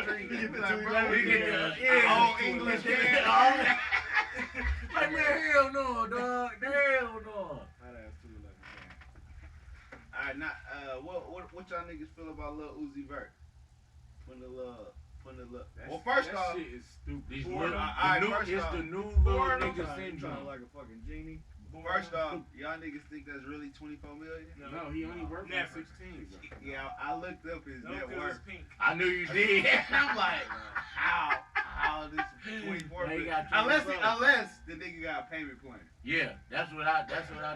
street. You be like, like, bro, bro, We we get get the the whole English can. Like, man, hell no, dog. Hell no. That ass 211 Alright, now, what y'all niggas feel about Lil Uzi Vert? Putting the little. Well, first that off, shit is stupid. These Four- little, alright, the new, first it's off- the new Four- little nigga You trying syndrome. like a fucking genie. first off, y'all niggas think that's really 24 million? No, he only worked Never. for 16. Bro. Yeah, I looked up his No, net because worth. it's pink. I knew you did. I'm like, how this is 24 They million? got Unless 24. unless the nigga got a payment plan. Yeah, that's what I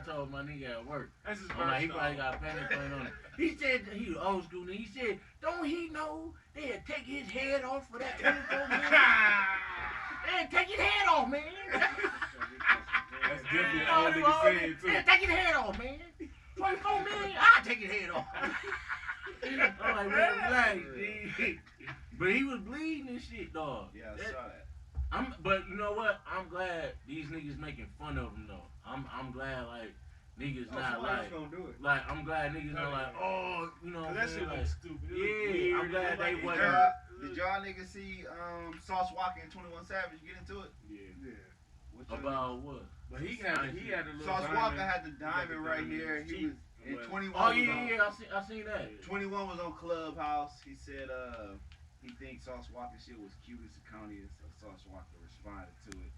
told my nigga at work. That's his I'm like, he first probably dog. got a payment plan on it. He said he was old school, and he said, don't he know they'd take his head off for that 24 million? They'd take his head off, man. That's definitely You all know, niggas saying too. They'd take his head off, man. 24 million, I'll take his head off. I'm like, man, relax, G. But he was bleeding and shit, dog. Yeah, I saw that. But you know what? I'm glad these niggas making fun of him though. I'm glad like niggas Oh, not somebody's like gonna do it. I'm glad niggas not like you know what That I'm shit saying? looks Like, stupid. It yeah, look weird. I'm glad It look they like wasn't- Did y'all niggas see Sauce Walker and 21 Savage get into it? Yeah. Yeah. What y'all about what? But he had a little Sauce diamond. Walker had the He got diamond the right diamond here. in his He cheek. was and Well, 21 Oh was on. yeah, I seen that. 21 was on Clubhouse. He said he thinks Sauce Walker shit was cute as the county, so Sauce Walker responded to it.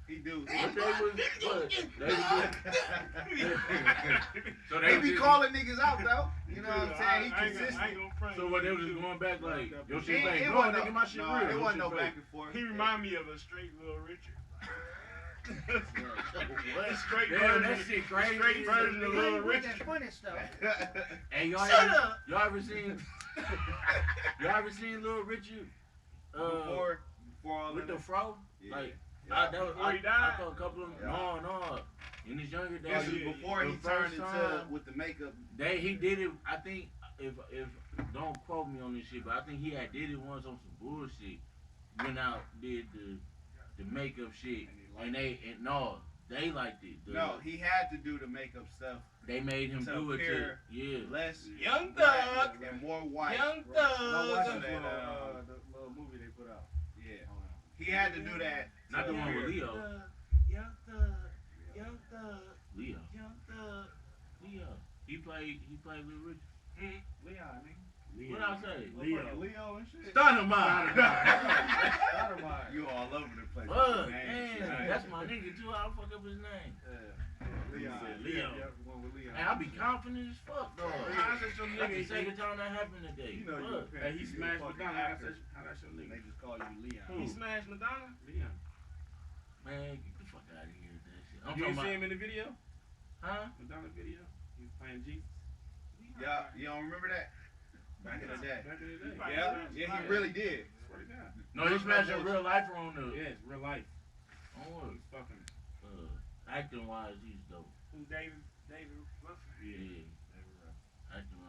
He do. But they was what? They so They was be just- calling niggas out though. You know what I'm saying? He I ain't consistent. gonna front So you. what they was just going back like your It, shit fake. it No, wasn't nigga, my shit no, real. it Your wasn't no shit back fake. and forth. He remind me of a straight Little Richard. What? Straight Damn, version. that shit crazy. Straight version of Little Richard. funny stuff. Hey, y'all ever seen Little Richard? before all With that. the fro? Yeah. Like Yeah. Before he I died? thought a couple of them. Yeah. No. In his younger This days, is before the he first turned into time with the makeup. he did it. I think if don't quote me on this shit, but I think he had did it once on some bullshit. Went out did the makeup shit, and they liked it. No, he had to do the makeup stuff. They made him to do it too. appear Yeah. Less Young black Thug. and more white. Young I Thug. watched So the that, little movie they put out. Yeah, on he had to do that. Not the to one with appear- Leo. Young Thug. Young Thug. Leo. Young Thug. He played Little Richard. Leon, nigga. What I say? Motherfucking Leo and shit. Dynamite. Dynamite. You all over the place. Fuck, with the names man, tonight. that's my nigga too. I'll fuck up his name. Leon. Leo. Yeah, the one with Leon. Man, I be confident as fuck, dog. How's that your That's the nigga? second time that happened today. You know you a Fuck. pimp. Hey, he You a smashed fucking Madonna. actor. How that's your They nigga? just call you Leon. Who? He smashed Madonna? Leon. Man, get the fuck out of here with that shit. I'm You talking didn't see about, him in the video? huh? Madonna video? He was playing Jesus. Yeah, you don't remember that? Back in the day. Back in the day. Yeah, he really did. Swear to God. No, he smashed a real life on the. Yes, real life. Oh, He's fucking. acting wise, he's dope. Who David Ruffin. Yeah.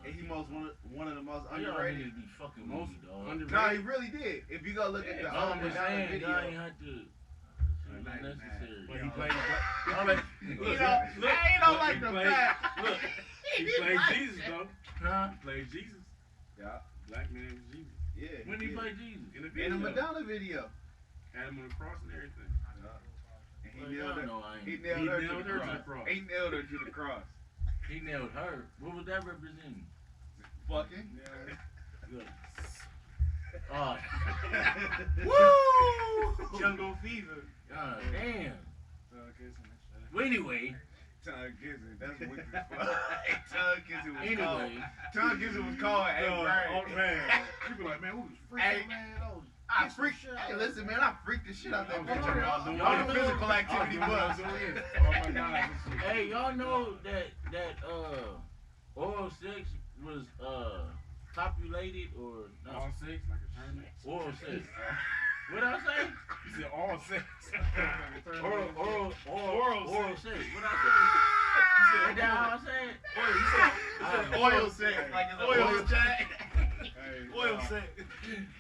And he one of the most Y'all underrated. niggas be fucking Most with me, dog. underrated. No, he really did. If you go look at the No, old I'm just Madonna saying, video, y'all ain't had to. Shit Like, was necessary. But he played. I'm like, you know, I ain't don't like the played- fact. Look, he played Jesus though. huh? He played Jesus. Yeah, Black man was Jesus. yeah. When he played Jesus? In the in video. the Madonna video, Had him on the cross and everything. and Well, he y'all nailed her. know I ain't. He nailed her to nailed the her to cross. the cross. He nailed her to the cross. He nailed her. What was that representing? Fucking. Look. Oh, Woo! Jungle fever. god damn. Tongue kissing and shit. Well, anyway, Tongue kissing. That's wicked as fuck. Tongue kissing was cold. anyway. Tongue kissing was cold. Hey, Oh right. man, you be like, man, we was Hey, freaking, man. That was I freaked. Hey, listen, man, I freaked the shit out that bitch. Y'all All the know- physical activity was. Oh my god. Hey, y'all know that oral sex was copulated or All not? six, like a tournament. Oral sex. What did I say? You said all six. Oral sex. What did I say? Ain't that how I said it? You said oil sex, like it's Oil oil chat. Hey, Oil no. set.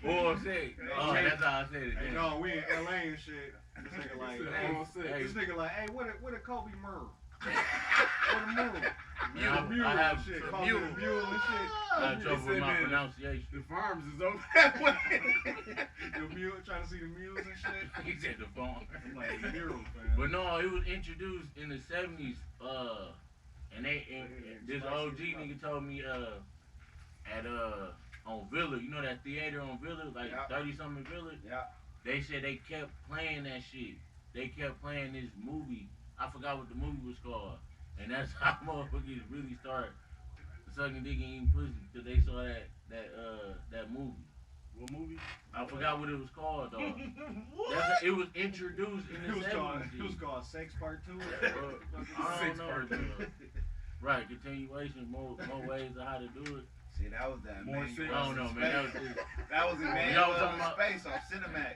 Oral sex. Oh, that's how I said it. Hey, then. no, we in LA and shit. This nigga like, You said hey, all six. hey. this nigga like, hey, where the Kobe Murray? Where the mule? Man, Mule I and have shit. some Call me mule. the mule and shit. I have trouble with my man. pronunciation. The farms is over that way. The mule, trying to see the mules and shit. He said the phone. I'm like, mule, man. But no, it was introduced in the 70s. And this OG nigga told me at on Villa, you know that theater on Villa, like Yeah. 30 something Villa. Yeah. They said they kept playing that shit. They kept playing this movie. I forgot what the movie was called, and that's how motherfuckers really start sucking dick and eating pussy because they saw that movie. What movie? I forgot what it was called, dog. It was introduced in the 70s. It was called Sex Part 2. I don't Six know. part. Bro. Right, continuation, more ways of how to do it. See, that was that. More man. sex. I don't know, man. That was just, That was in Man Y'all Love talking in about- Space on Cinemax.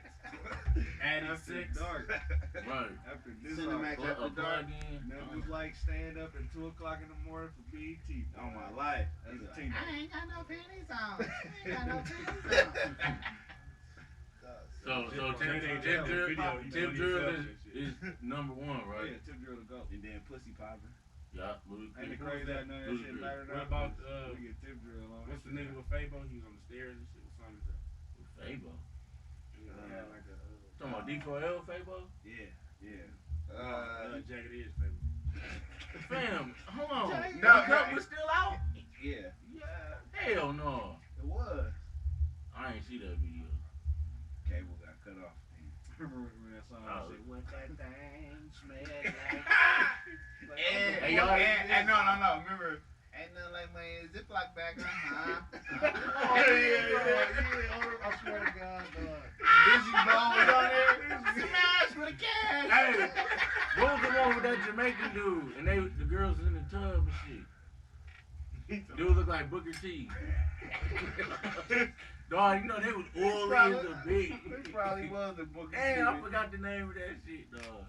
Adding After six. dark. right. After this, Cinemax Plug, after dark. in. That was like stand up at 2 o'clock in the morning for BET. On my life. As a Like, teenager. I ain't got no panties on. I ain't got no panties on. So Teenage Tip video, Drill, you Tip doing Drill yourself is, and shit. is number one, Oh, right? yeah, Tip Drill to go. And then Pussy Poppin'. Yeah, Louis Ain't it Creek. crazy that none of that shit Ludacris. mattered What out? about, We get Tip Drill on. What's the nigga with Fabo? He was on the stairs and shit. What song is that? Fabo. He had like a Talking about D4L Fabo? Yeah. Yeah. jagged edge Fabo. Fam, hold on. No, No, no. was still out? Yeah. Hell no. It was. I ain't see that video. Cable got cut off. Remember when that song Oh. said, what that thing smell like? Hey, y'all- And no. Remember, ain't nothing like my Ziploc bag, huh? Oh, yeah. I swear to God, dog. Busy Bone was on there. Smash with a cash. Hey, what was the one with that Jamaican dude? And the girls was in the tub and shit. Dude looked like Booker T. Dog, you know they was oily as a bitch. It probably was the book. Damn, I forgot the name of that shit, dog.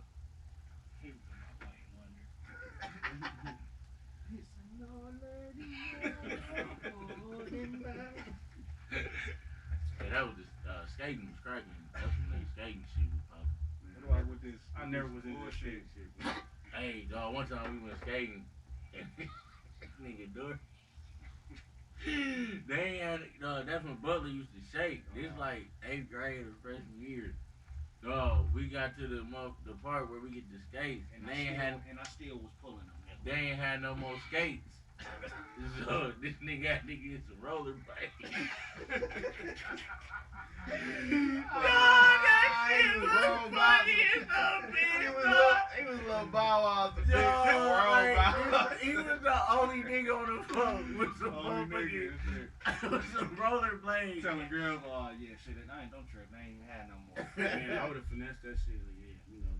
Yeah, that was just skating was cracking. That's when that skating shit was popping. What do I with this? I never was into this bullshit. shit. Hey, dog, one time we went skating and nigga door. They ain't had that's when Butler used to shake. This like 8th grade or freshman year. Dog, we got to the part where we get the skates and they And I still was pulling them. they ain't had no more skates. So this nigga had to get some rollerblades. He was a little bow wow. He was the only nigga on the phone with some Only nigga motherfucking with some rollerblades. telling girls, oh yeah, shit, I ain't don't trip, I ain't had no more. Man, I would have finessed that shit. Like, yeah, you know,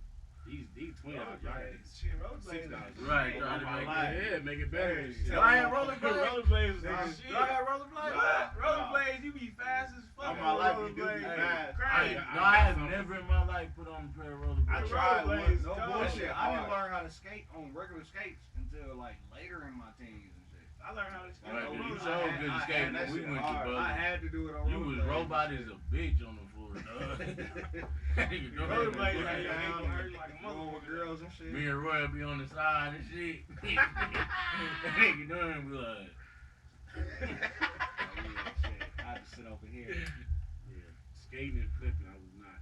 these $20, y'all had Shit, rollerblades. $6. Right, Oh, trying to my make life. it. Yeah, make it better. and shit. Y'all had rollerblades? Rollerblades was Nah, the shit. shit. Y'all got rollerblades? Rollerblades, you be fast as fuck. All my life you do be Rollerblades. fast. Crazy. I have never in my life put on a pair of rollerblades. I tried Rollerblades, once. No dog. bullshit. I didn't Hard. learn how to skate on regular skates until like later in my teens and shit. I learned how to skate Right, on but you roller so blades. good at I skating had that when we shit went to hard. brother. I had to do it on You was rollerblades. robot as a bitch on the floor, dog. Nigga doing Roller that blades shit. had your ankle hurt like a Going with motherfucker. girls and shit. Me and Roy be on the side and shit. Nigga doing it, be like, Like, yeah, shit. I had to sit over here. Yeah, skating and flipping, I was not.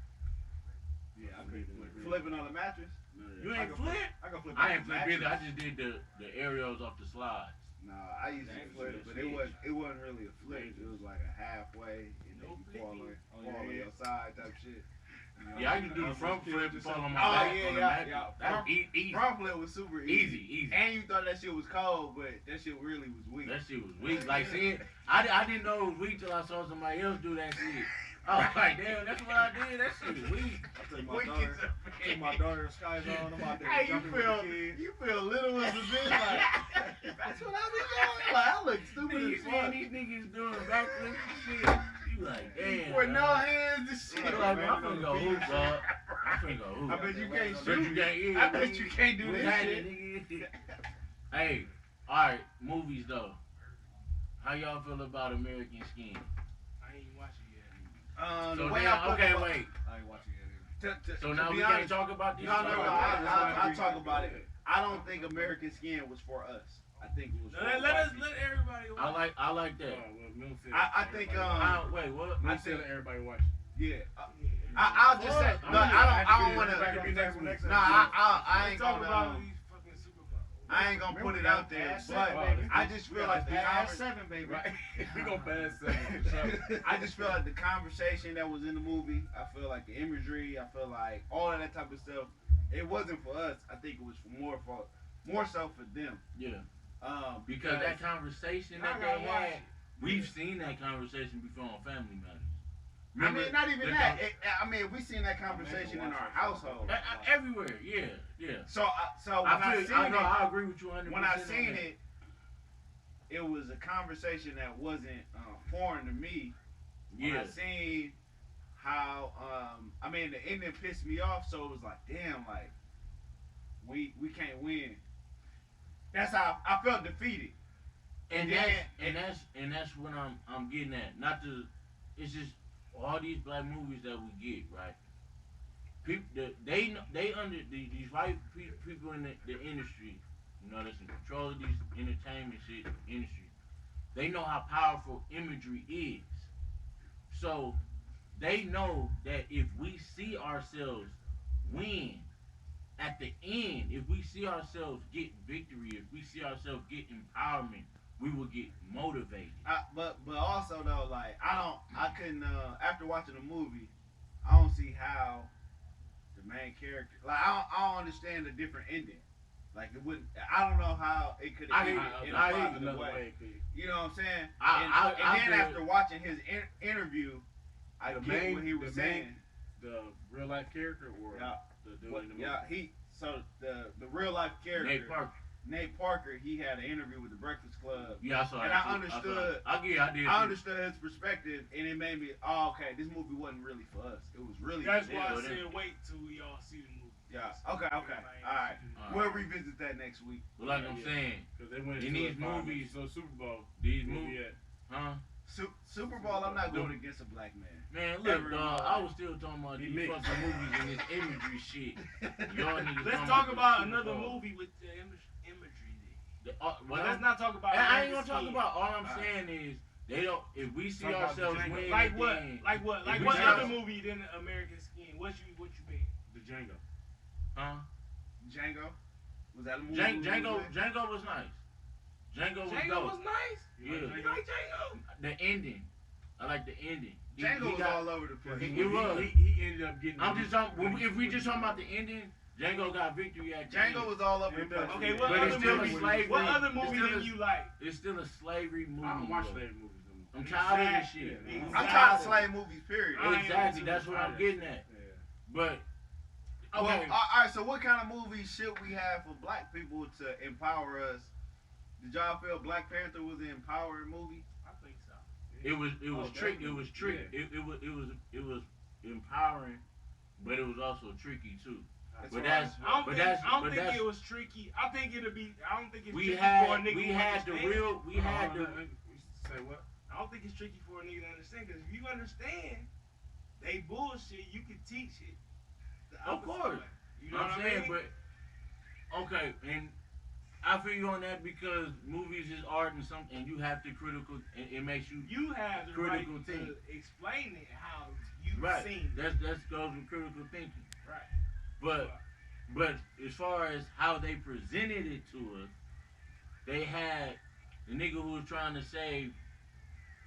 Yeah, I couldn't flip. Flipping on the mattress? None of you that. ain't flip? I can flip. I on ain't the flip either. I mattress. just did the aerials off the slides. Nah, I used to flip, but it wasn't really a flip. It was like a halfway, and then No you fall on flipping. fall on your side type shit. Yeah, I can do the front flip and fall on my Oh, back yeah, on the yeah, mattress. yeah. That's easy. Front flip was super Easy, easy. and you thought that shit was cold, but that shit really was weak. That shit was weak. Like, see, I didn't know it was weak till I saw somebody else do that shit. I was like, damn, that's what I did. That shit was weak. I took my Weak daughter. as a Took my daughter to Sky Zone. I'm out there Hey, jumping with the kids. you feel little as a bitch, like that's what I be doing. Like I look stupid Nigga, you as seeing fuck. these niggas doing backflips and shit. You like, damn. With no dog. hands and shit. You like, I'm finna go hoop, dog. I'm finna go hoop. I bet you can't But shoot. you can't eat. I bet you can't do What's this happening, shit. nigga? Hey, alright, movies though. How y'all feel about American Skin? I ain't watching yet. So The way now, I feel okay, about- wait. I ain't watching it either. So now be we honest, can't talk about these. No, no, no. I'll That's why talk about it. I don't think American Skin was for us. I think it was for Let white us people. let everybody watch. I like Oh, that. well, Milton said I think, everybody- Wait, what? Milton I said think- everybody watch. Yeah. Yeah. I'll just say, Fuck. no, I don't want Back to. on the next one. No, I ain't talk gonna. about these fucking Super Bowl. I ain't gonna put it out there, Past but seven, baby. I just feel like the Past conversation. 7, baby. Right. We gonna pass seven for sure. I just feel like the conversation that was in the movie. I feel like the imagery. I feel like all of that type of stuff. It wasn't for us. I think it was more so for them. Yeah. Because That conversation I that gotta they watch had, it. we've seen that conversation before on Family Matters. I mean, not even the that. I mean, we seen that conversation in our household. Everywhere, yeah, yeah. So when I seen I know, it, I agree with you 100%. when I on seen that. it, it was a conversation that wasn't foreign to me. When Yeah. I seen how, I mean, the ending pissed me off, so it was like, damn, like we can't win. That's how I felt defeated. And then- that's what I'm getting at. Not to, it's just all these black movies that we get, right? People, they under these white people in the industry, you know, that's in control of these entertainment shit industry. They know how powerful imagery is, so they know that if we see ourselves win at the end, if we see ourselves get victory, if we see ourselves get empowerment, we will get motivated. But also though, like I couldn't after watching the movie, I don't see how the main character, like I don't understand the different ending. Like it wouldn't. I don't know how it could have ended in a I hear you. positive Another way. way. You know what I'm saying? I and then feel- after watching his interview, I The get main- what he was the main- saying. The real life character or Yeah. the dude What, in the movie? yeah, so the real life character Nate Parker. Nate Parker, he had an interview with the Breakfast Club. Yeah, I saw And that. I understood- I did. I too. understood his perspective, and it made me, oh, okay, this movie wasn't really for us. It was really That's for why I them. said wait till we all see the movie. Yeah. Okay. All right. All We'll right. revisit that next week. But like Yeah, I'm yeah. saying, Because they went In into these a five movies- minutes. So Super Bowl. these movie movies, at huh? Super Bowl, I'm not going against a black man. Man, look, Ever in dog, my I life. was still talking about He these mixed. fucking movies and this imagery shit. Y'all niggas Let's talking talk about the another Super Bowl. movie with the imagery there. Well, But let's not talk about. I ain't gonna American talk Skin. about. All I'm Alright. saying is they don't. If we see Talk about ourselves the Django. win, Like at the what? end- Like what? If Like we what see other us- movie than American Skin? What you been? the Django. Huh? Django? Was that a movie? Django was nice. Django was Django dope. was nice. Yeah. You like Django? The ending. I like the ending. Django was got- all over the place. It was. He ended up getting. I'm just talking. If we just talking about the ending, Django got victory at the Django end. was all over the And, place. Okay, But what it's other still a movie? slavery. What other It's movie still did a- you like? It's still a slavery movie. I don't watch bro. slave movies no more. I'm tired of this Exactly. shit. Exactly. I'm tired of slave movies, period. I ain't Exactly. into That's what I'm that getting at. Yeah. But Well, okay. all right, so what kind of movies should we have for black people to empower us? Did y'all feel Black Panther was an empowering movie? I think so. It was trick. It was trick. Yeah. It was empowering, but it was also tricky too. But that's I don't but think, that's I don't but think that's it was tricky. I think it'll be. I don't think it's we tricky for a had nigga we to had the understand. real we had the Say what? I don't think it's tricky for a nigga to understand because if you understand they bullshit, you can teach it. The Of opposite course. way. You know I'm what saying, I mean? but okay, and I feel you on that because movies is art and you have to critical. It makes you You have the right critical to thinking. explain it how you've right. seen it. That's goes with critical thinking. Right. But as far as how they presented it to us, they had the nigga who was trying to save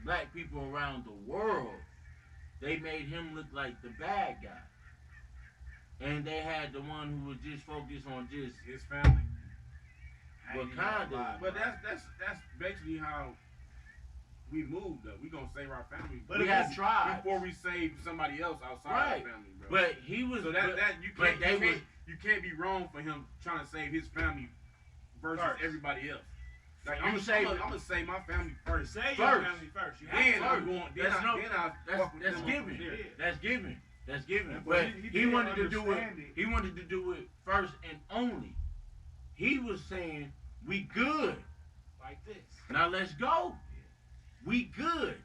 black people around the world. They made him look like the bad guy, and they had the one who was just focused on just His family. Wakanda. But that's basically how we moved though. We gonna save our family. But we had tribes before we save somebody else outside right. our family, bro. But he was so you can't be wrong for him trying to save his family versus everybody else. Like I'm gonna save my family first. Save your family first. You then have I'm going. That's given. That's given. That's given. But But he wanted to do it. He wanted to do it first and only. He was saying, "We good. like this. Now let's go. We good.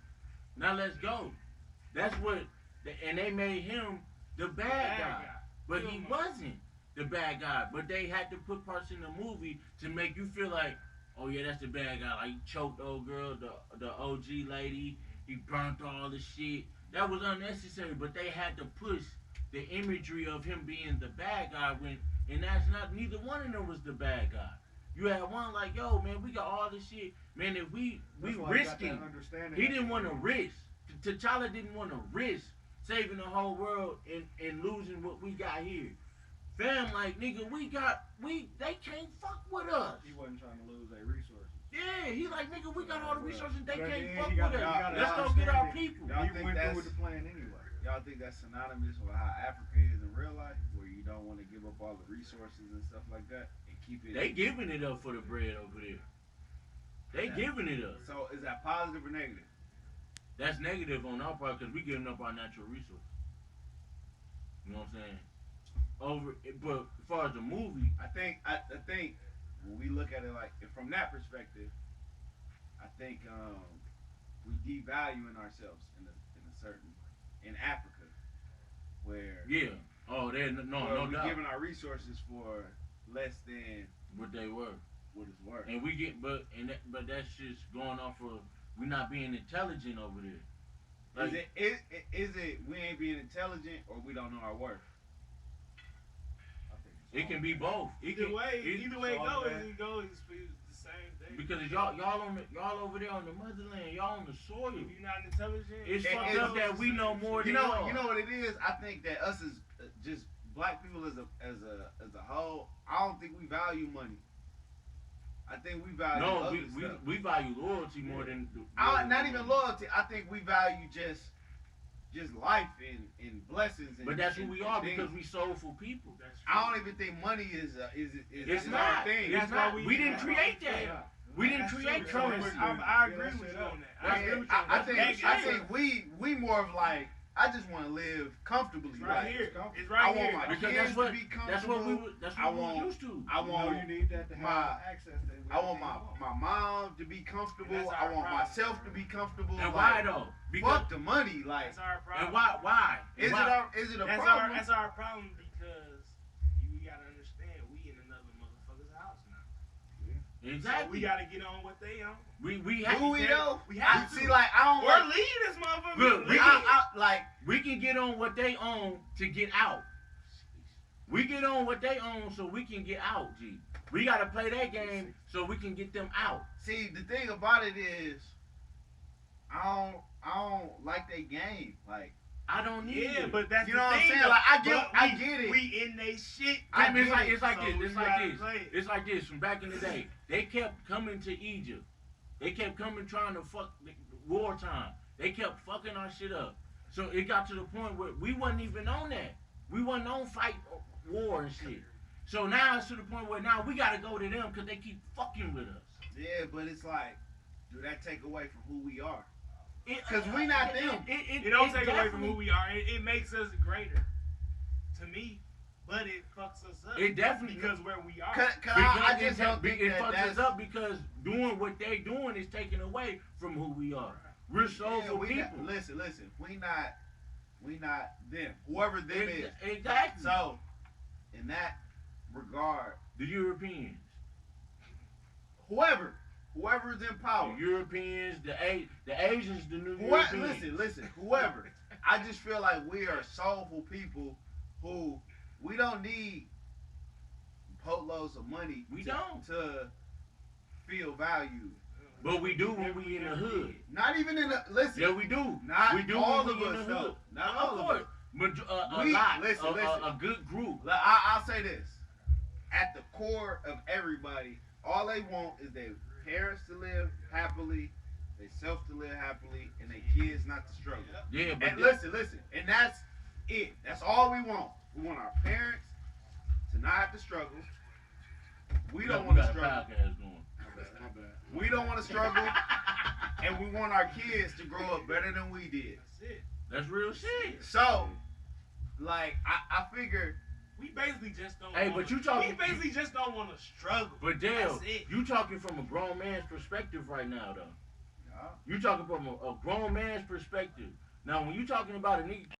Now let's go." That's what. And they made him the bad guy. But he wasn't the bad guy. But they had to put parts in the movie to make you feel like, oh yeah, that's the bad guy. Like he choked the old girl, the OG lady. He burnt all the shit. That was unnecessary. But they had to push the imagery of him being the bad guy and that's not. Neither one of them was the bad guy. You had one like, yo, man, we got all this shit. Man, if we risking, he didn't want to risk. T'Challa didn't want to risk saving the whole world and losing what we got here. Fam, like, nigga, they can't fuck with us. He wasn't trying to lose their resources. Yeah, he like, nigga, we got all the resources, they But can't then fuck he with gotta- us. you gotta Let's go understand get our it. people. Y'all He think went that's- through with the plan anyway. Y'all think that's synonymous with how Africa is in real life, where you don't want to give up all the resources and stuff like that and keep it. They giving it up for the bread over there. They giving it up. So is that positive or negative? That's negative on our part because we giving up our natural resources. You know what I'm saying? But as far as the movie, I think when we look at it like from that perspective, I think we devaluing ourselves in a certain in Africa where yeah. Oh, where no we doubt. giving our resources for less than What they were. what it's worth. And we get, but that's just going off of we not being intelligent over there. Like, Is it we ain't being intelligent or we don't know our worth? I think it's it can be both. Either way it all goes, bad. it goes. It's the same thing. Because y'all over there on the motherland, y'all on the soil. If you're not intelligent, It's It- fucked it's- up that we know more You than know y'all. what it is. I think that us as just black people as a whole, I don't think we value money. I think we value No, other we stuff. value loyalty more than Not even loyalty. I think we value just life and blessings. And, But that's who and- we are and because things. we soulful people. that's true. I don't even think money is It's our not. thing. It's That's why not. We didn't create that. Yeah. We didn't That's create true. currency. I agree Yeah, with you that's on that. That's I agree with you on I that. think we more of like I just want to live comfortably. It's right like, here. It's I right want here. my Because kids that's what to be that's what we comfortable. that's I what we want- were used to. I You know want you need that to have my- access to everything I want you want. my mom to be comfortable. That's I our want problem. myself to be comfortable. And like, why though? Fuck the money. Like, That's our problem. And why? is it a problem? That's our problem because you gotta understand we in another motherfucker's house now. So Exactly. we gotta get on what they on. We have Do we though? We have to. See, like I don't Or like. leave this motherfucker. Look, we Like we can get on what they own to get out. We get on what they own so we can get out, G. We gotta play that game so we can get them out. see, the thing about it is, I don't like that game. Like, I don't need Yeah, it. but that's you the know what I'm thing, saying? though. Like, I But get it. We in they shit. I it's like get it. it's like So this. you It's like gotta this. play it. It's like this from back in the day. They kept coming to Egypt. They kept coming trying to fuck wartime. They kept fucking our shit up. So it got to the point where we wasn't even on that. We wasn't on fight war and shit. So now it's to the point where now we gotta go to them because they keep fucking with us. Yeah, but it's like, do that take away from who we are? It- 'Cause we not them. It don't take away from who we are. It makes us greater. To me, but it fucks us up. It definitely because where we are. Cause I just don't think it that fucks that's us up because doing what they doing is taken away from who we are. We're soulful we people. not, listen. We not them. Whoever them is. Exactly. So, in that regard, The Europeans. whoever's in power. The Europeans, the Asians, the new Whoever, Europeans. listen, whoever. I just feel like we are soulful people who we don't need boatloads of money We don't. to feel valued. But we do when we in the hood. Not even in the listen. Yeah, we do. Not we do all when of we in us the hood. though. Not Of all of course. us. A We- lot. listen. A good group. I'll say this. At the core of everybody, all they want is their parents to live happily, they self to live happily, and their kids not to struggle. Yeah, but And listen, and that's it. That's all we want. We want our parents to not have to struggle. We don't want to struggle. Podcast going. My bad. We don't want to struggle, and we want our kids to grow up better than we did. That's it. That's real shit. So, like, I figured. We basically just don't. Hey, but you talking. We basically just don't want to struggle. But Dale, That's it. you talking from a grown man's perspective right now, though. Yeah. You talking from a grown man's perspective. Now, when you talking about a nigga